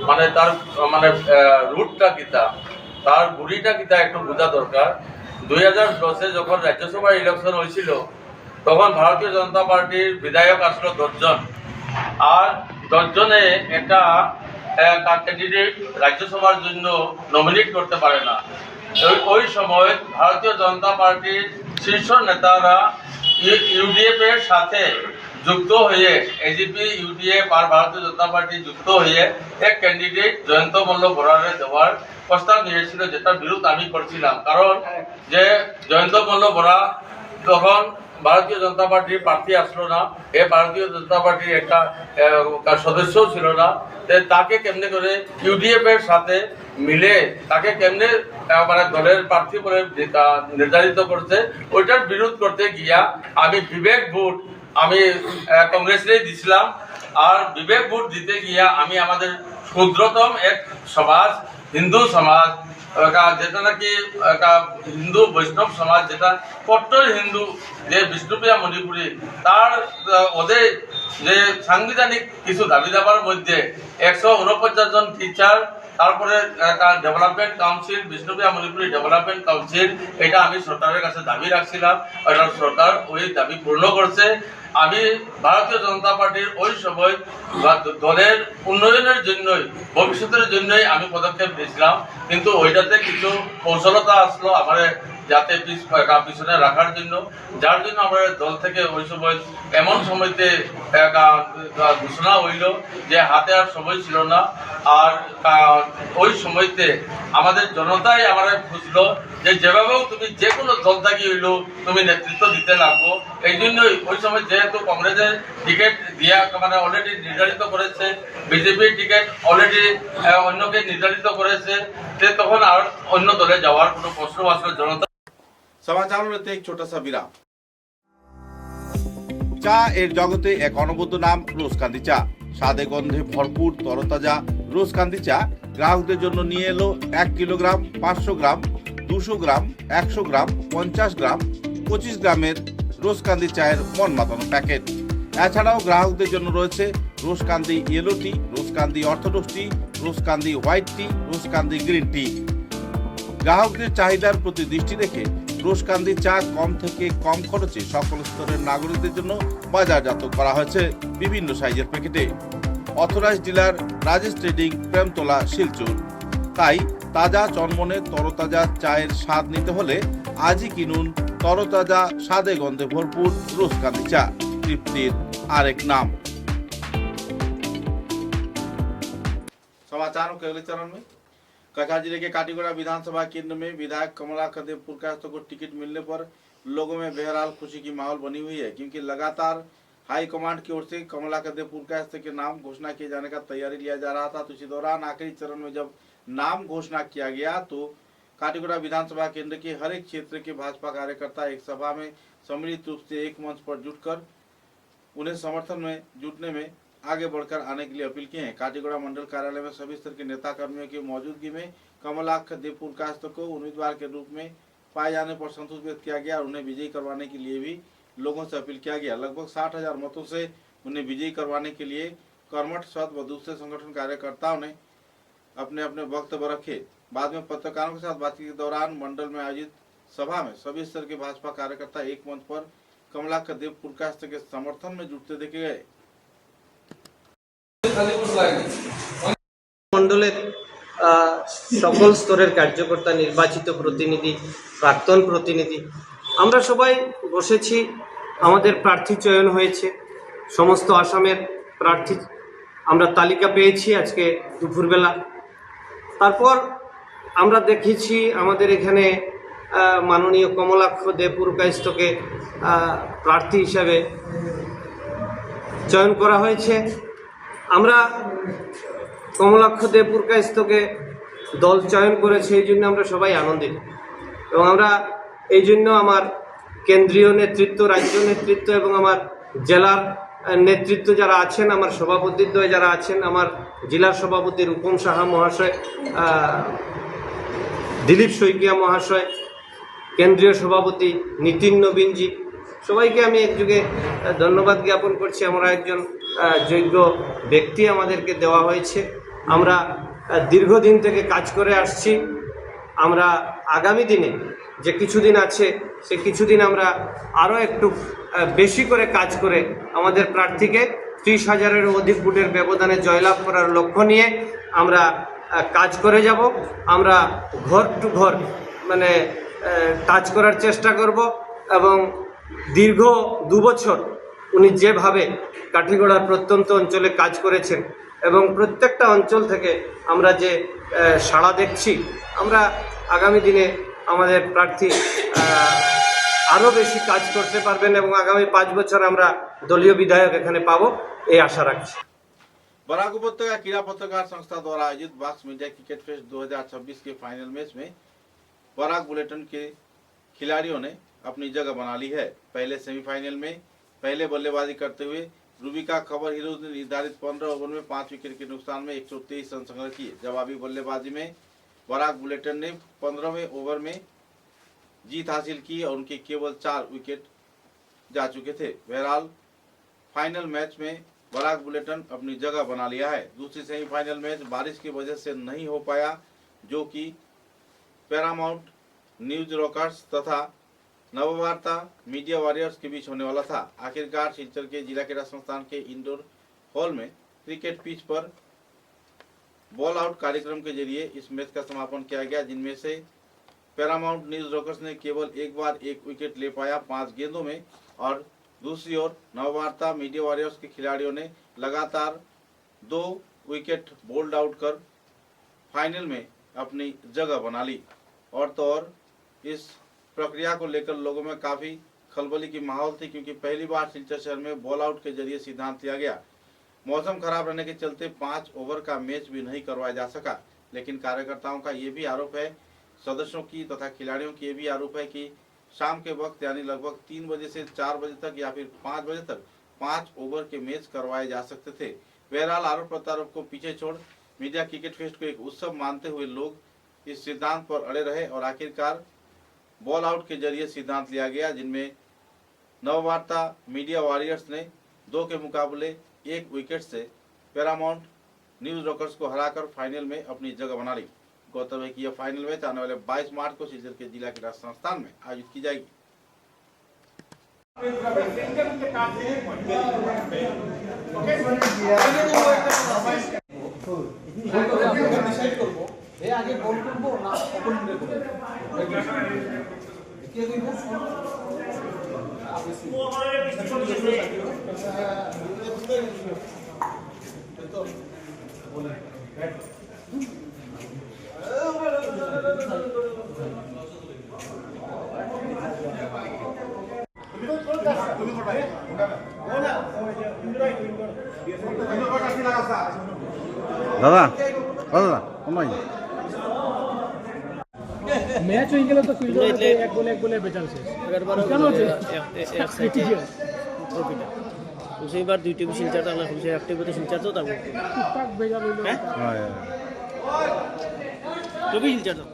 মানে তার মানে রুটটা কিতা, তার গুড়িটা কিতা একটু বোঝা দরকার। 2010-এ যখন রাজ্যসভার ইলেকশন হয়েছিল, তখন ভারতীয় জনতা পার্টির বিধায়ক আসলো 10 জন, আর 10 জনে একটা ক্যান্ডিডেট রাজ্যসভার জন্য নমিনেট করতে পারে না। ওই সময় ভারতীয় জনতা পার্টির শীর্ষ নেতারা ইউডিএফ এর সাথে যুক্ত হয়ে, এজিপি ইউডিএফ আর ভারতীয় জনতা পার্টি যুক্ত হয়ে এক ক্যান্ডিডেট জয়ন্ত মল্ল বরারে দেওয়ার প্রস্তাব নিয়েছিল, যেটার বিরোধ আমি করছিলাম। কারণ যে জয়ন্ত মল্ল বরা তখন ভারতীয় জনতা পার্টির প্রার্থী আসলো না, এ ভারতীয় জনতা পার্টির একটা সদস্য ছিল না, তাকে কেমনে করে ইউডিএফ এর সাথে মিলে তাকে কেমনে মানে দলের প্রার্থী বলে নির্ধারিত করছে, ওইটার বিরোধ করতে গিয়া আমি বিবেক ভোট আমি কংগ্রেসের দিছিলাম। আর বিবেক ভোট দিতে গিয়া আমি আমাদের ক্ষুদ্রতম এক সমাজ, হিন্দু সমাজ, যেটা নাকি হিন্দু বৈষ্ণব সমাজ, যেটা কট্টর হিন্দু, যে বিষ্ণুপ্রিয়া মণিপুরী, তার ওদের যে সাংবিধানিক কিছু দাবি দাবার মধ্যে 149 জন টিচার, তারপরে development council, Bishnupriya Manipuri development council, এটা আমি সরকারের কাছে দাবি রাখছিলাম, এটা সরকার ওই দাবি পূর্ণ করছে। আমি ভারতীয় জনতা পার্টির ওই সময় দলের উন্নয়নের জন্যই, ভবিষ্যতের জন্যই আমি পদক্ষেপ নিয়েছিলাম, কিন্তু ওইটাতে কিছু কৌশলতা আসলো আমার যাতে পিছনে রাখার জন্য, যার জন্য আমাদের দল থেকে ওই সময় এমন সময়তে ঘোষণা হইল যে হাতে আর সময় ছিল না। আর ওই সময়তে আমাদের জনতাই আমার খুঁজলো যে যেভাবেও তুমি যে কোনো দল থেকে হইলো তুমি নেতৃত্ব দিতে লাগবো। এই জন্য ওই সময় যেহেতু কংগ্রেসের টিকিট দিয়া মানে অলরেডি নির্ধারিত করেছে, বিজেপির টিকিট অলরেডি অন্যকে নির্ধারিত করেছে, তখন আর অন্য দলে যাওয়ার কোনো প্রশ্ন আসলে জনতা। समाचारों लेते एक छोटा सा विराम। চা এর জগতে এক অনবদ্য নাম রোজকান্দি চা। স্বাদে গন্ধে ভরপুর তরতাজা রোজকান্দি চা গ্রাহকদের জন্য নিয়ে এলো 1 কিলোগ্রাম, 500 গ্রাম, 200 গ্রাম, 100 গ্রাম, 50 গ্রাম, 25 গ্রামের রোজকান্দি চায়ের মন মাতানো প্যাকেট। এছাড়াও গ্রাহকদের জন্য রয়েছে রোজকান্দি ইয়েলো টি, রোজকান্দি অর্থোডক্স টি, রোজকান্দি হোয়াইট টি, রোজকান্দি গ্রিন টি। গ্রাহকদের চাহিদার প্রতি দৃষ্টি রেখে রোজকান্দি চা কম থেকে কম খরচে সকল স্তরের নাগরিকদের জন্য বাজারজাত করা হয়েছে বিভিন্ন সাইজের প্যাকেটে। Authorised dealer Rajesh trading, Premtala, Silchar. তাই তাজা চনমনে তরতাজা চায়ের স্বাদ নিতে হলে আজই কিনুন তরতাজা স্বাদে গন্ধে ভরপুর রোজকান্দি চা, তৃপ্তির আরেক नाम। समाचारों के अगले चरण में कछार जिले के काटीगोड़ा विधानसभा केंद्र में विधायक कमलाकर देवपुर को टिकट मिलने पर लोगों में बहरहाल खुशी की माहौल बनी हुई है, क्योंकि लगातार हाईकमांड की ओर से कमलाकर देवपुर के नाम घोषणा किए जाने का तैयारी लिया जा रहा था। तो इसी दौरान आखिरी चरण में जब नाम घोषणा किया गया तो काटीगोड़ा विधानसभा केंद्र के हर एक क्षेत्र के भाजपा कार्यकर्ता एक सभा में सम्मिलित रूप से एक मंच पर जुटकर उन्हें समर्थन में जुटने में आगे बढ़कर आने के लिए अपील की है। काटीगोड़ा मंडल कार्यालय में सभी स्तर के नेता कर्मियों की मौजूदगी में कमलाकर देवपुर को उम्मीदवार के रूप में पाए जाने पर संतोष व्यक्त किया गया और उन्हें विजयी करवाने के लिए भी लोगों से अपील किया गया। लगभग 60,000 मतों से उन्हें विजयी करवाने के लिए कर्मठ सत व दूसरे संगठन कार्यकर्ताओं ने अपने अपने वक्तव्य रखे। बाद में पत्रकारों के साथ बातचीत के दौरान मंडल में आयोजित सभा में सभी स्तर के भाजपा कार्यकर्ता एक मंच पर कमलाकर देवपुर के समर्थन में जुटते देखे गए। মন্ডলের সকল স্তরের কার্যকর্তা, নির্বাচিত প্রতিনিধি, প্রাক্তন প্রতিনিধি, আমরা সবাই বসেছি। আমাদের প্রার্থী চয়ন হয়েছে, সমস্ত আসামের প্রার্থী আমরা তালিকা পেয়েছি আজকে দুপুরবেলা। তারপর আমরা দেখেছি আমাদের এখানে মাননীয় কমলাক্ষ দেবপুর কায়স্থকে প্রার্থী হিসাবে চয়ন করা হয়েছে। আমরা কমলাক্ষ দেবপুর কায়স্থকে দল চয়ন করেছে, এই জন্য আমরা সবাই আনন্দিত এবং আমরা এই জন্য আমার কেন্দ্রীয় নেতৃত্ব, রাজ্য নেতৃত্ব এবং আমার জেলার নেতৃত্ব যারা আছেন, আমার সভাপতিদ্বয় যারা আছেন, আমার জেলার সভাপতি রূপম সাহা মহাশয়, দিলীপ শইকিয়া মহাশয়, কেন্দ্রীয় সভাপতি নীতিন নবীনজি, সবাইকে আমি একযোগে ধন্যবাদ জ্ঞাপন করছি। আমরা একজন যোগ্য ব্যক্তি আমাদেরকে দেওয়া হয়েছে। আমরা দীর্ঘদিন থেকে কাজ করে আসছি। আমরা আগামী দিনে যে কিছুদিন আছে সে কিছুদিন আমরা আরও একটু বেশি করে কাজ করে আমাদের প্রার্থীকে 30,000-এরও অধিক ভোটের ব্যবধানে জয়লাভ করার লক্ষ্য নিয়ে আমরা কাজ করে যাব। আমরা ঘর টু ঘর মানে কাজ করার চেষ্টা করব এবং দীর্ঘ 2 বছর উনি যেভাবে কাঠিগড়ার প্রত্যন্ত অঞ্চলে কাজ করেছেন এবং প্রত্যেকটা অঞ্চল থেকে আমরা যে সাড়া দেখছি, আমরা আগামী দিনে আমাদের প্রার্থী আরও বেশি কাজ করতে পারবেন এবং আগামী 5 বছর আমরা দলীয় বিধায়ক এখানে পাবো এই আশা রাখছি। बराक उपत्यका क्रीड़ा पत्रकार संस्था द्वारा आयोजित बॉक्स मीडिया क्रिकेट फेस्ट 2026 के फाइनल मैच में बराक बुलेटिन के खिलाड़ियों ने अपनी जगह बना ली है। पहले सेमीफाइनल में पहले बल्लेबाजी करते हुए रूबिका खबर हीरोज ने निर्धारित 15 ओवर में 5 विकेट के नुकसान में 123 रन संग्रह किए। जवाबी बल्लेबाजी में बराक बुलेटिन ने 15वें ओवर में जीत हासिल की और उनके केवल 4 विकेट जा चुके थे। बहरहाल फाइनल मैच में बराक बुलेटिन अपनी जगह बना लिया है। दूसरी सेमीफाइनल मैच बारिश की वजह से नहीं हो पाया, जो कि पैरामाउंट न्यूज रॉकर्स तथा नववार्ता मीडिया वॉरियर्स के बीच होने वाला था। आखिरकार सिलचर के जिला क्रीड़ा संस्थान के इंडोर हॉल में क्रिकेट पिच पर बॉल आउट कार्यक्रम के जरिए इस मैच का समापन किया गया, जिनमें से पैरामाउंट न्यूज रॉकर्स ने केवल एक बार 1 विकेट ले पाया 5 गेंदों में, और दूसरी ओर नववार्ता मीडिया वॉरियर्स के खिलाड़ियों ने लगातार 2 विकेट बोल्ड आउट कर फाइनल में अपनी जगह बना ली। और तो और इस प्रक्रिया को लेकर लोगों में काफी खलबली की माहौल थी, क्योंकि पहली बार सिलचर शहर में बॉल आउट के जरिए सिद्धांत लिया गया। मौसम खराब रहने के चलते 5 ओवर का मैच भी नहीं करवाया जा सका। लेकिन कार्यकर्ताओं का ये भी आरोप है, सदस्यों की तथा खिलाड़ियों की ये भी आरोप है कि शाम के वक्त यानी लगभग 3 बजे से 4 बजे तक या फिर 5 बजे तक 5 ओवर के मैच करवाए जा सकते थे। बहरहाल आरोप प्रत्यारोप को पीछे छोड़ मीडिया क्रिकेट फेस्ट को एक उत्सव मानते हुए लोग इस सिद्धांत पर अड़े रहे और आखिरकार बॉल आउट के जरिए सिद्धांत लिया गया, जिनमें नववार्ता मीडिया वॉरियर्स ने 2 के मुकाबले 1 विकेट से पैरामाउंट न्यूज रॉकर्स को हराकर फाइनल में अपनी जगह बना ली। गौरतलब है कि यह फाइनल मैच आने वाले 22 मार्च को सिलचर के जिला क्रीड़ा संस्थान में आयोजित की जाएगी। দাদা দাদা অনলাইন ম্যাচ হয়ে গেলে তো ফিল্ডার এক বলে বেচার শেষ কেন ট্রফিটা সেইবার দুইটা শিলচার টানা খুলছে একটা বতে শিলচার তো তারপর টুকটাক বেজা রইল হ্যাঁ টবি শিলচার তো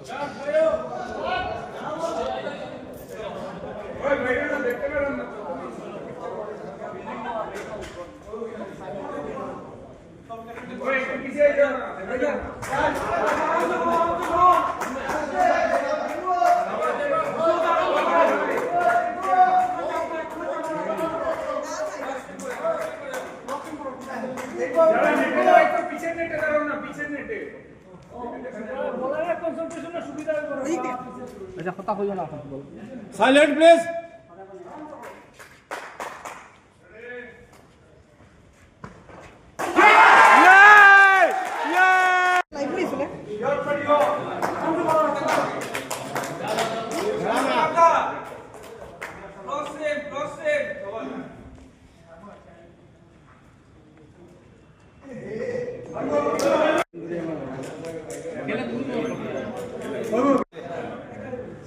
আচ্ছা কথা হইল না সাইলেন্ট প্লিজ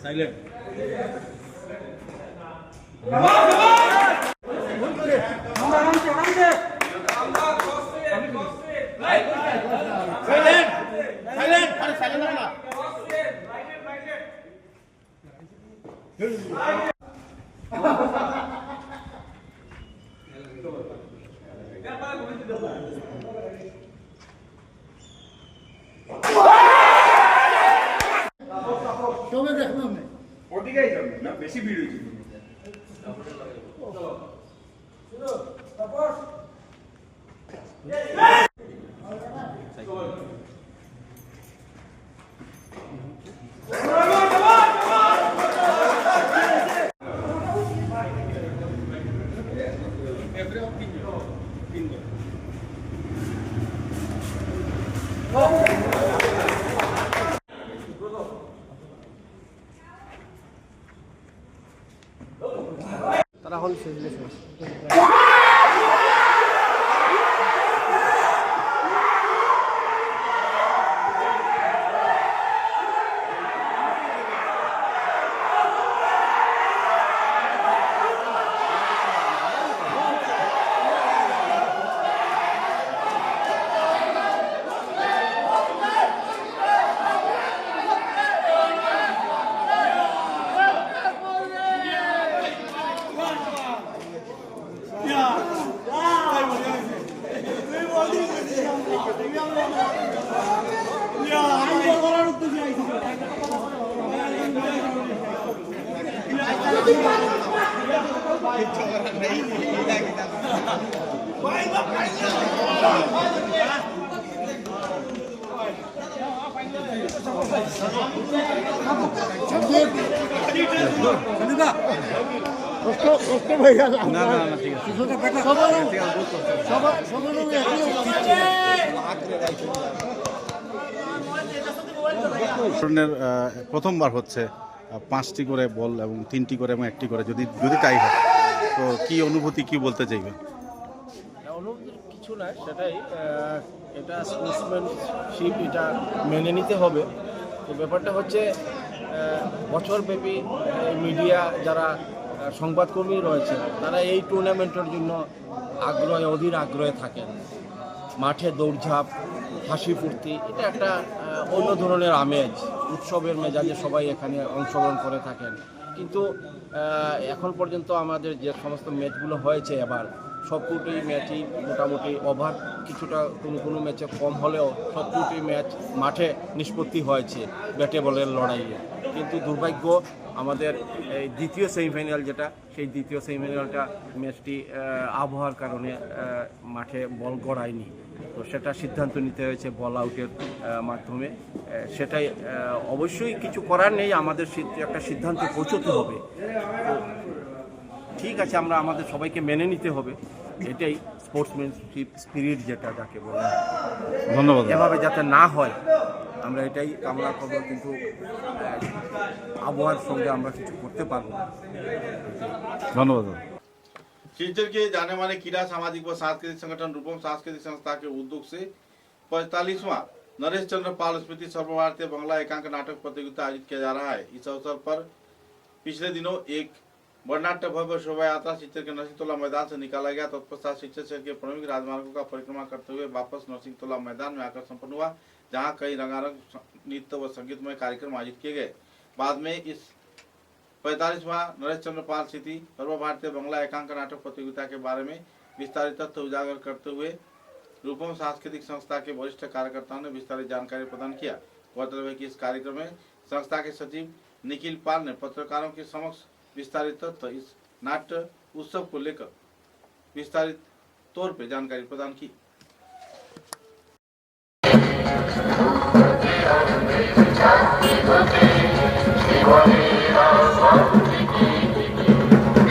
साइलेंट বেশি ভিড় হয়েছে তারা হল শেষ প্রথমবার হচ্ছে 5টি করে বল এবং 3টি করে এবং 1টি করে যদি যদি টাই হয় তো কি অনুভূতি কি বলতে চাইবেন? অনুভূতির কিছু নাই, সেটাই এটা স্পোর্টসম্যানশিপ, এটা মেনে নিতে হবে। তো ব্যাপারটা হচ্ছে বছরব্যাপী মিডিয়া যারা সংবাদকর্মী রয়েছে তারা এই টুর্নামেন্টের জন্য অধীর আগ্রহে থাকেন। মাঠে দৌড়ঝাঁপ, হাসি ফুর্তি, এটা একটা অন্য ধরনের আমেজ, উৎসবের মেজাজে সবাই এখানে অংশগ্রহণ করে থাকেন। কিন্তু এখন পর্যন্ত আমাদের যে সমস্ত ম্যাচগুলো হয়েছে এবার সবকটি ম্যাচই মোটামুটি ওভার, কিছুটা কোনো ম্যাচে কম হলেও সবকটি ম্যাচ মাঠে নিষ্পত্তি হয়েছে ব্যাটে বলের লড়াইয়ে। কিন্তু দুর্ভাগ্য আমাদের এই দ্বিতীয় সেমিফাইনাল যেটা, সেই দ্বিতীয় সেমিফাইনালটা ম্যাচটি আবহাওয়ার কারণে মাঠে বল গড়ায়নি। তো সেটা সিদ্ধান্ত নিতে হয়েছে বল আউটের মাধ্যমে। সেটাই অবশ্যই কিছু করার নেই, আমাদের একটা সিদ্ধান্তে পৌঁছতে হবে। তো ঠিক আছে, আমরা আমাদের সবাইকে মেনে নিতে হবে, এটাই স্পোর্টসম্যানশিপ স্পিরিট যেটা যাকে বলে। ধন্যবাদ। এভাবে যাতে না হয় আমরা এটাই কামনা করব, কিন্তু আবহাওয়ার সঙ্গে আমরা কিছু করতে পারবো না। धन्यवाद। शिलचर के जाने माने क्रीड़ा सामाजिक व सांस्कृतिक संगठन रूपम सांस्कृतिक संस्था के उद्योग से 45वां नरेश चंद्र पाल स्मृति सर्वभारतीय बंगला एकांक नाटक प्रतियोगिता आयोजित किया जा रहा है। इस अवसर पर पिछले दिनों एक वर्णनाट्य भव्य शोभा यात्रा शिलचर के नरसिंहतोला मैदान से निकाला गया। तत्पश्चात शिलचर शहर के प्रमुख राजमार्गों का परिक्रमा करते हुए वापस नरसिंहतोला मैदान में आकर संपन्न हुआ, जहां कई रंगारंग नृत्य व संगीतमय कार्यक्रम आयोजित किए गए। बाद में इस 45वां नरेश चंद्र पाल स्मृति सर्वभारतीय बंगला एकांक नाटक प्रतियोगिता के बारे में विस्तारित तथ्य उजागर करते हुए रूपम सांस्कृतिक संस्था के वरिष्ठ कार्यकर्ताओं ने विस्तारित जानकारी प्रदान किया। गौरतलब है कि इस कार्यक्रम में संस्था के सचिव निखिल पाल ने पत्रकारों के समक्ष विस्तारित तथ्य इस नाट्य उत्सव को लेकर विस्तारित तौर पर जानकारी प्रदान की।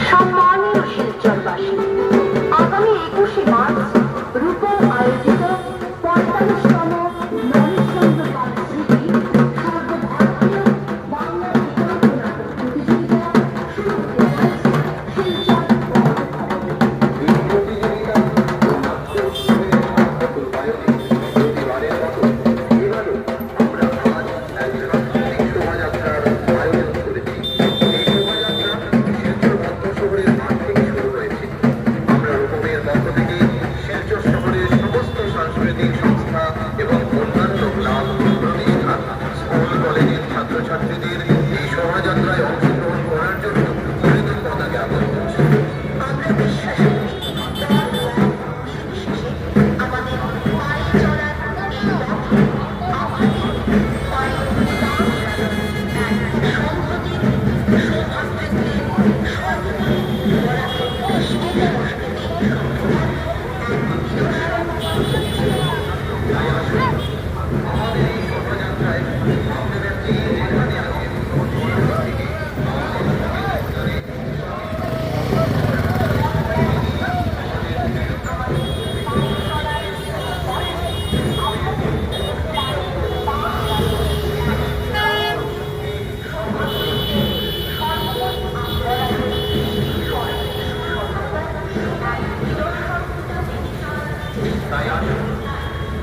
সম্মানীয় শিলচরবাসী, আগামী 21শে মার্চ রূপম আয়োজিত 45তম নরেশ চন্দ্র পাল স্মৃতি সর্বভারতীয় বাংলা একাঙ্ক নাটক প্রতিযোগিতা শুরু হতে যাচ্ছে শিলচর ছাত্রছাত্রীদের এই শোভাযাত্রায় অংশগ্রহণ করার জন্য কৃতজ্ঞতা জ্ঞাপন করছি। আমরা বিশ্বাস করি আমাদের পায়ে চলার এই পথে আমাদের পায়ে সংহতির সৌভাগ্যকে সর্বদাই আমাদের এই শোভাযাত্রায় আপনারা যেখানে আছেন তাই আসুন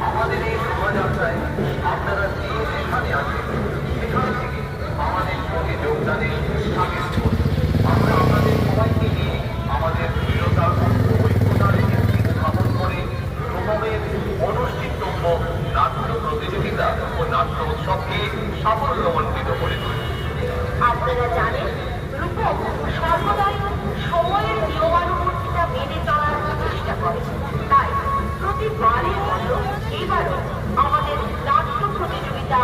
আমাদের এই শোভাযাত্রায় আপনারা যেখানে আছেন সেখান থেকে আমাদের সঙ্গে যোগদানে সামিল হন। আমরা আপনাদের সবাইকে নিয়ে আমাদের দৃঢ়তা ও ঐক্যতার ভিত্তি স্থাপন করে রূপমের অনুষ্ঠিতব্য নাট্য প্রতিযোগিতা ও নাট্য উৎসবকে সাফল্যমণ্ডিত করে তুলি। আপনারা জানেন রূপম সর্বদাই সময়ের নিয়মানুবর্তিতা মেনে চলার চেষ্টা করে। তাই প্রতিবারের মতো এবারও আমাদের নাট্য প্রতিযোগিতা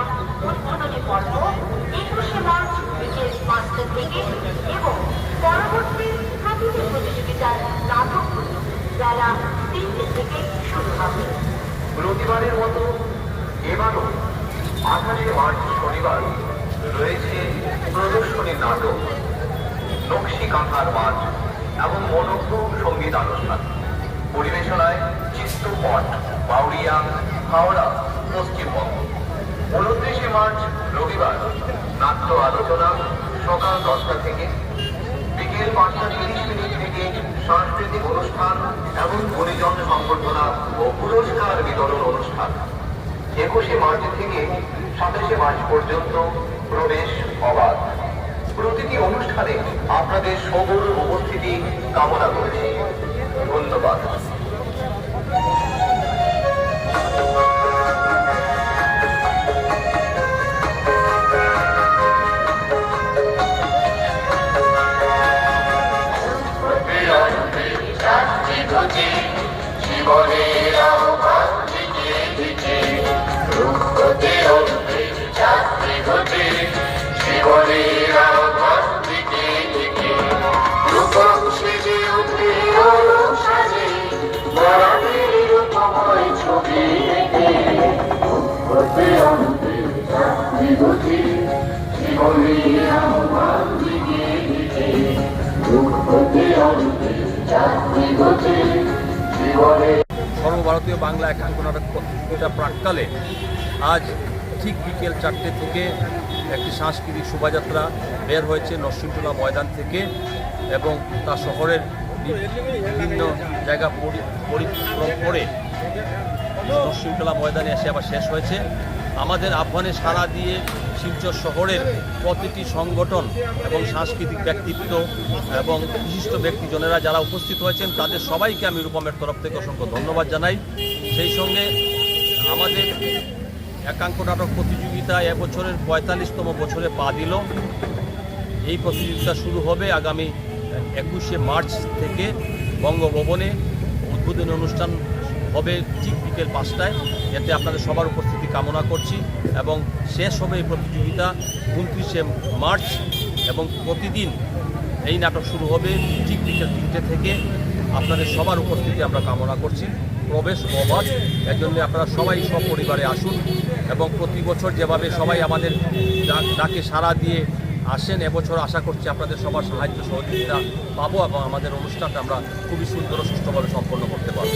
উদ্বোধনী পর্ব 21শে মার্চ বিকেল 5টা থেকে এবং পরবর্তী প্রতিটি প্রতিযোগিতার নাটকগুলো বেলা 3টে থেকে শুরু হবে। প্রতিবারের মতো এবারও 28শে মার্চ শনিবার রয়েছে প্রদর্শনী নাটক, নকশি কাঁথার মাছ এবং মনোজ্ঞ সঙ্গীতানুষ্ঠান। পরিবেশনায় চিত্তপট, বাউরিয়া, হাওড়া, পশ্চিমবঙ্গ। 29শে মার্চ রবিবার নাট্য আলোচনা, সকাল 10টা থেকে, বিকেল 5:30 থেকে সাংস্কৃতিক অনুষ্ঠান এবং পরিজন সংবর্ধনা ও পুরস্কার বিতরণ অনুষ্ঠান। 21শে মার্চ থেকে 27শে মার্চ পর্যন্ত প্রবেশ অবাধ। প্রতিটি অনুষ্ঠানে আপনাদের সবুর উপস্থিতি কামনা করছি। ধন্যবাদ। সর্বভারতীয় বাংলা একাঙ্ক নাটক প্রতিযোগিতা প্রাক্কালে আজ ঠিক বিকেল 4টে থেকে একটি সাংস্কৃতিক শোভাযাত্রা বের হয়েছে নরসিংটোলা ময়দান থেকে এবং তা শহরের বিভিন্ন জায়গা পরিক্রম করে নরসিংটোলা ময়দানে এসে আবার শেষ হয়েছে। আমাদের আহ্বানে সাড়া দিয়ে শিলচর শহরের প্রতিটি সংগঠন এবং সাংস্কৃতিক ব্যক্তিত্ব এবং বিশিষ্ট ব্যক্তিজনেরা যারা উপস্থিত হয়েছেন তাদের সবাইকে আমি রূপমের তরফ থেকে অসংখ্য ধন্যবাদ জানাই। সেই সঙ্গে আমাদের একাঙ্ক নাটক প্রতিযোগিতা এবছরের 45তম বছরে পা দিল। এই প্রতিযোগিতা শুরু হবে আগামী 21শে মার্চ থেকে বঙ্গভবনে। উদ্বোধনী অনুষ্ঠান হবে ঠিক বিকেল 5টায়। এতে আপনাদের সবার উপস্থিতি কামনা করছি এবং শেষ হবে এই প্রতিযোগিতা 29শে মার্চ এবং প্রতিদিন এই নাটক শুরু হবে ঠিক বিকেল 3টে থেকে। আপনাদের সবার উপস্থিতি আমরা কামনা করছি। প্রবেশ অবাধ, এর জন্য আপনারা সবাই সপরিবারে আসুন এবং প্রতি বছর যেভাবে সবাই আমাদের ডাকে সাড়া দিয়ে আসেন, এবছর আশা করছি আপনাদের সবার সাহায্য সহযোগিতা পাবো এবং আমাদের অনুষ্ঠানটা আমরা খুবই সুন্দর ও সুষ্ঠুভাবে সম্পন্ন করতে পারব।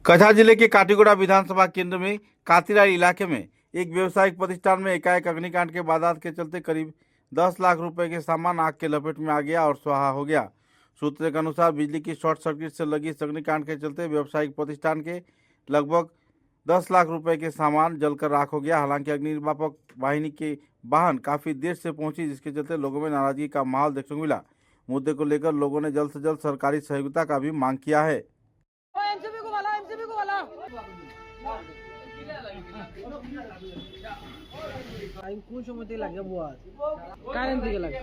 कछा जिले के काटीगुड़ा विधानसभा केंद्र में कातिराई इलाके में एक व्यावसायिक प्रतिष्ठान में एकाएक अग्निकांड के वारदात के चलते करीब 10 लाख रुपए के सामान आग के लपेट में आ गया और स्वाहा हो गया। सूत्र के अनुसार बिजली की शॉर्ट सर्किट से लगी इस अग्निकांड के चलते व्यावसायिक प्रतिष्ठान के लगभग 10 लाख रुपए के सामान जलकर राख हो गया। हालांकि अग्निनिर्वापक वाहिनी के वाहन काफ़ी देर से पहुंची, जिसके चलते लोगों में नाराजगी का माहौल देखने को मिला। मुद्दे को लेकर लोगों ने जल्द से जल्द सरकारी सहयोगिता का भी मांग किया है। কোন সময় থেকে লাগে বুয়াজ কারেন্ট থেকে লাগে।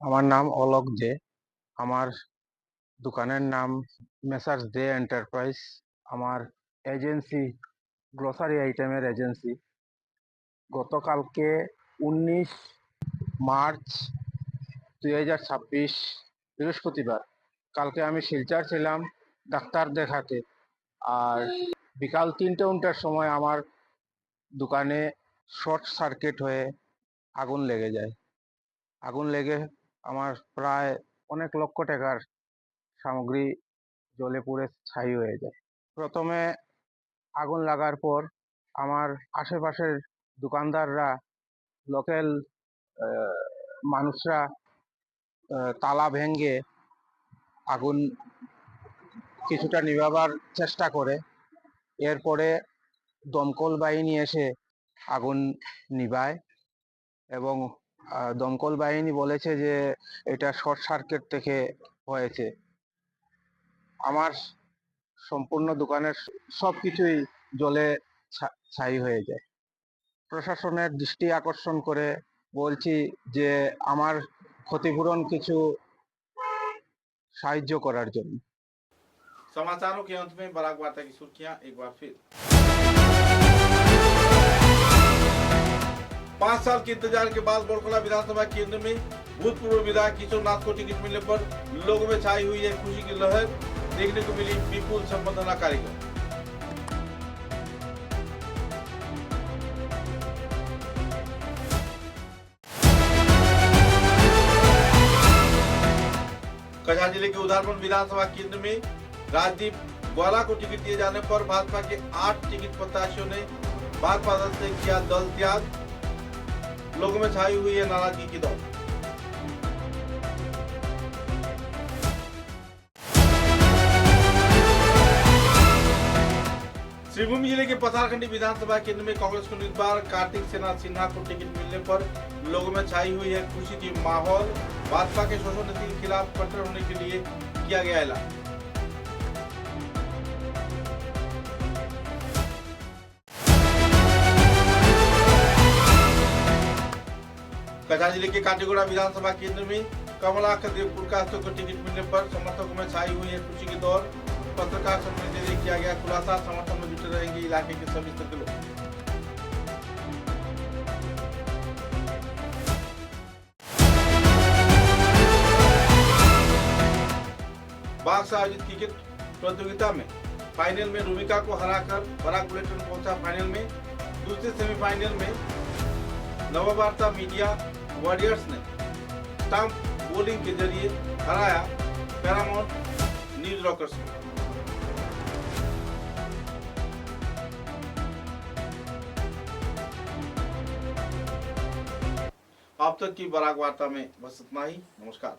আমার নাম অলোক দে। আমার দোকানের নাম মেসার্স দে এন্টারপ্রাইজ। আমার এজেন্সি গ্রোসারি আইটেমের এজেন্সি। গতকালকে 19 মার্চ 2026 বৃহস্পতিবার কালকে আমি শিলচর ছিলাম ডাক্তার দেখাতে। আর বিকাল 3টা সময় আমার দোকানে শর্ট সার্কিট হয়ে আগুন লেগে যায়। আগুন লেগে আমার প্রায় অনেক লক্ষ টাকার সামগ্রী জ্বলে পুড়ে ছাই হয়ে যায়। প্রথমে আগুন লাগার পর আমার আশেপাশের দোকানদাররা, লোকাল মানুষরা তালা ভেঙে আগুন কিছুটা নিভাবার চেষ্টা করে। এরপরে দমকল বাহিনী এসে আগুন নিভায় এবং দমকল বাহিনী বলেছে যে এটা শর্ট সার্কিট থেকে হয়েছে। আমার সম্পূর্ণ দোকানের সব কিছুই জলে ছাই হয়ে যায়। প্রশাসনের দৃষ্টি আকর্ষণ করে বলছি যে আমার ক্ষতিপূরণ কিছু সাহায্য করার জন্য। समाचारों के अंत में बराक वार्ता की सुर्खियां एक बार फिर। 5 साल के इंतजार के बाद बोरखला विधानसभा केंद्र में भूतपूर्व विधायक किशोर नाथ को टिकट मिलने पर लोगों में छाई हुई है खुशी की लहर। देखने को मिली विपुल संबर्धना कार्यक्रम। कछार जिले के उधारपुर विधानसभा केंद्र में राजदीप ग्वाला को टिकट दिए जाने पर भाजपा के 8 टिकट प्रत्याशियों ने भाजपा दल से किया दल त्याग। लोगों में छाई हुई है नाराजगी की दौड़। श्रीभूमि जिले के पथारखंडी विधानसभा केंद्र में कांग्रेस को इस बार कार्तिक सेना सिन्हा को टिकट मिलने पर लोगों में छाई हुई है खुशी की माहौल। भाजपा के शोषण नीति के खिलाफ कट्टर होने के लिए किया गया ऐलान। कछार जिले के काटीगोड़ा विधानसभा केंद्र में कमलाकर देवपुर का को टिकट मिलने पर समर्थकों में छाई हुई है खुशी की दौड़। पत्रकार सम्मेलन के लिए किया गया खुलासा। समर्थन में जुटे रहेंगे इलाके के सभी स्तर के लोग। बाग से आयोजित क्रिकेट प्रतियोगिता में फाइनल में रूबिका को हराकर बराक बुलेटिन पहुंचा फाइनल में। दूसरे सेमीफाइनल में नववार्ता मीडिया वॉरियर्स ने स्टंप बॉलिंग के जरिए हराया पैरामाउंट न्यूज रॉकर्स को। अब तक की बराक वार्ता में बस इतना ही। नमस्कार।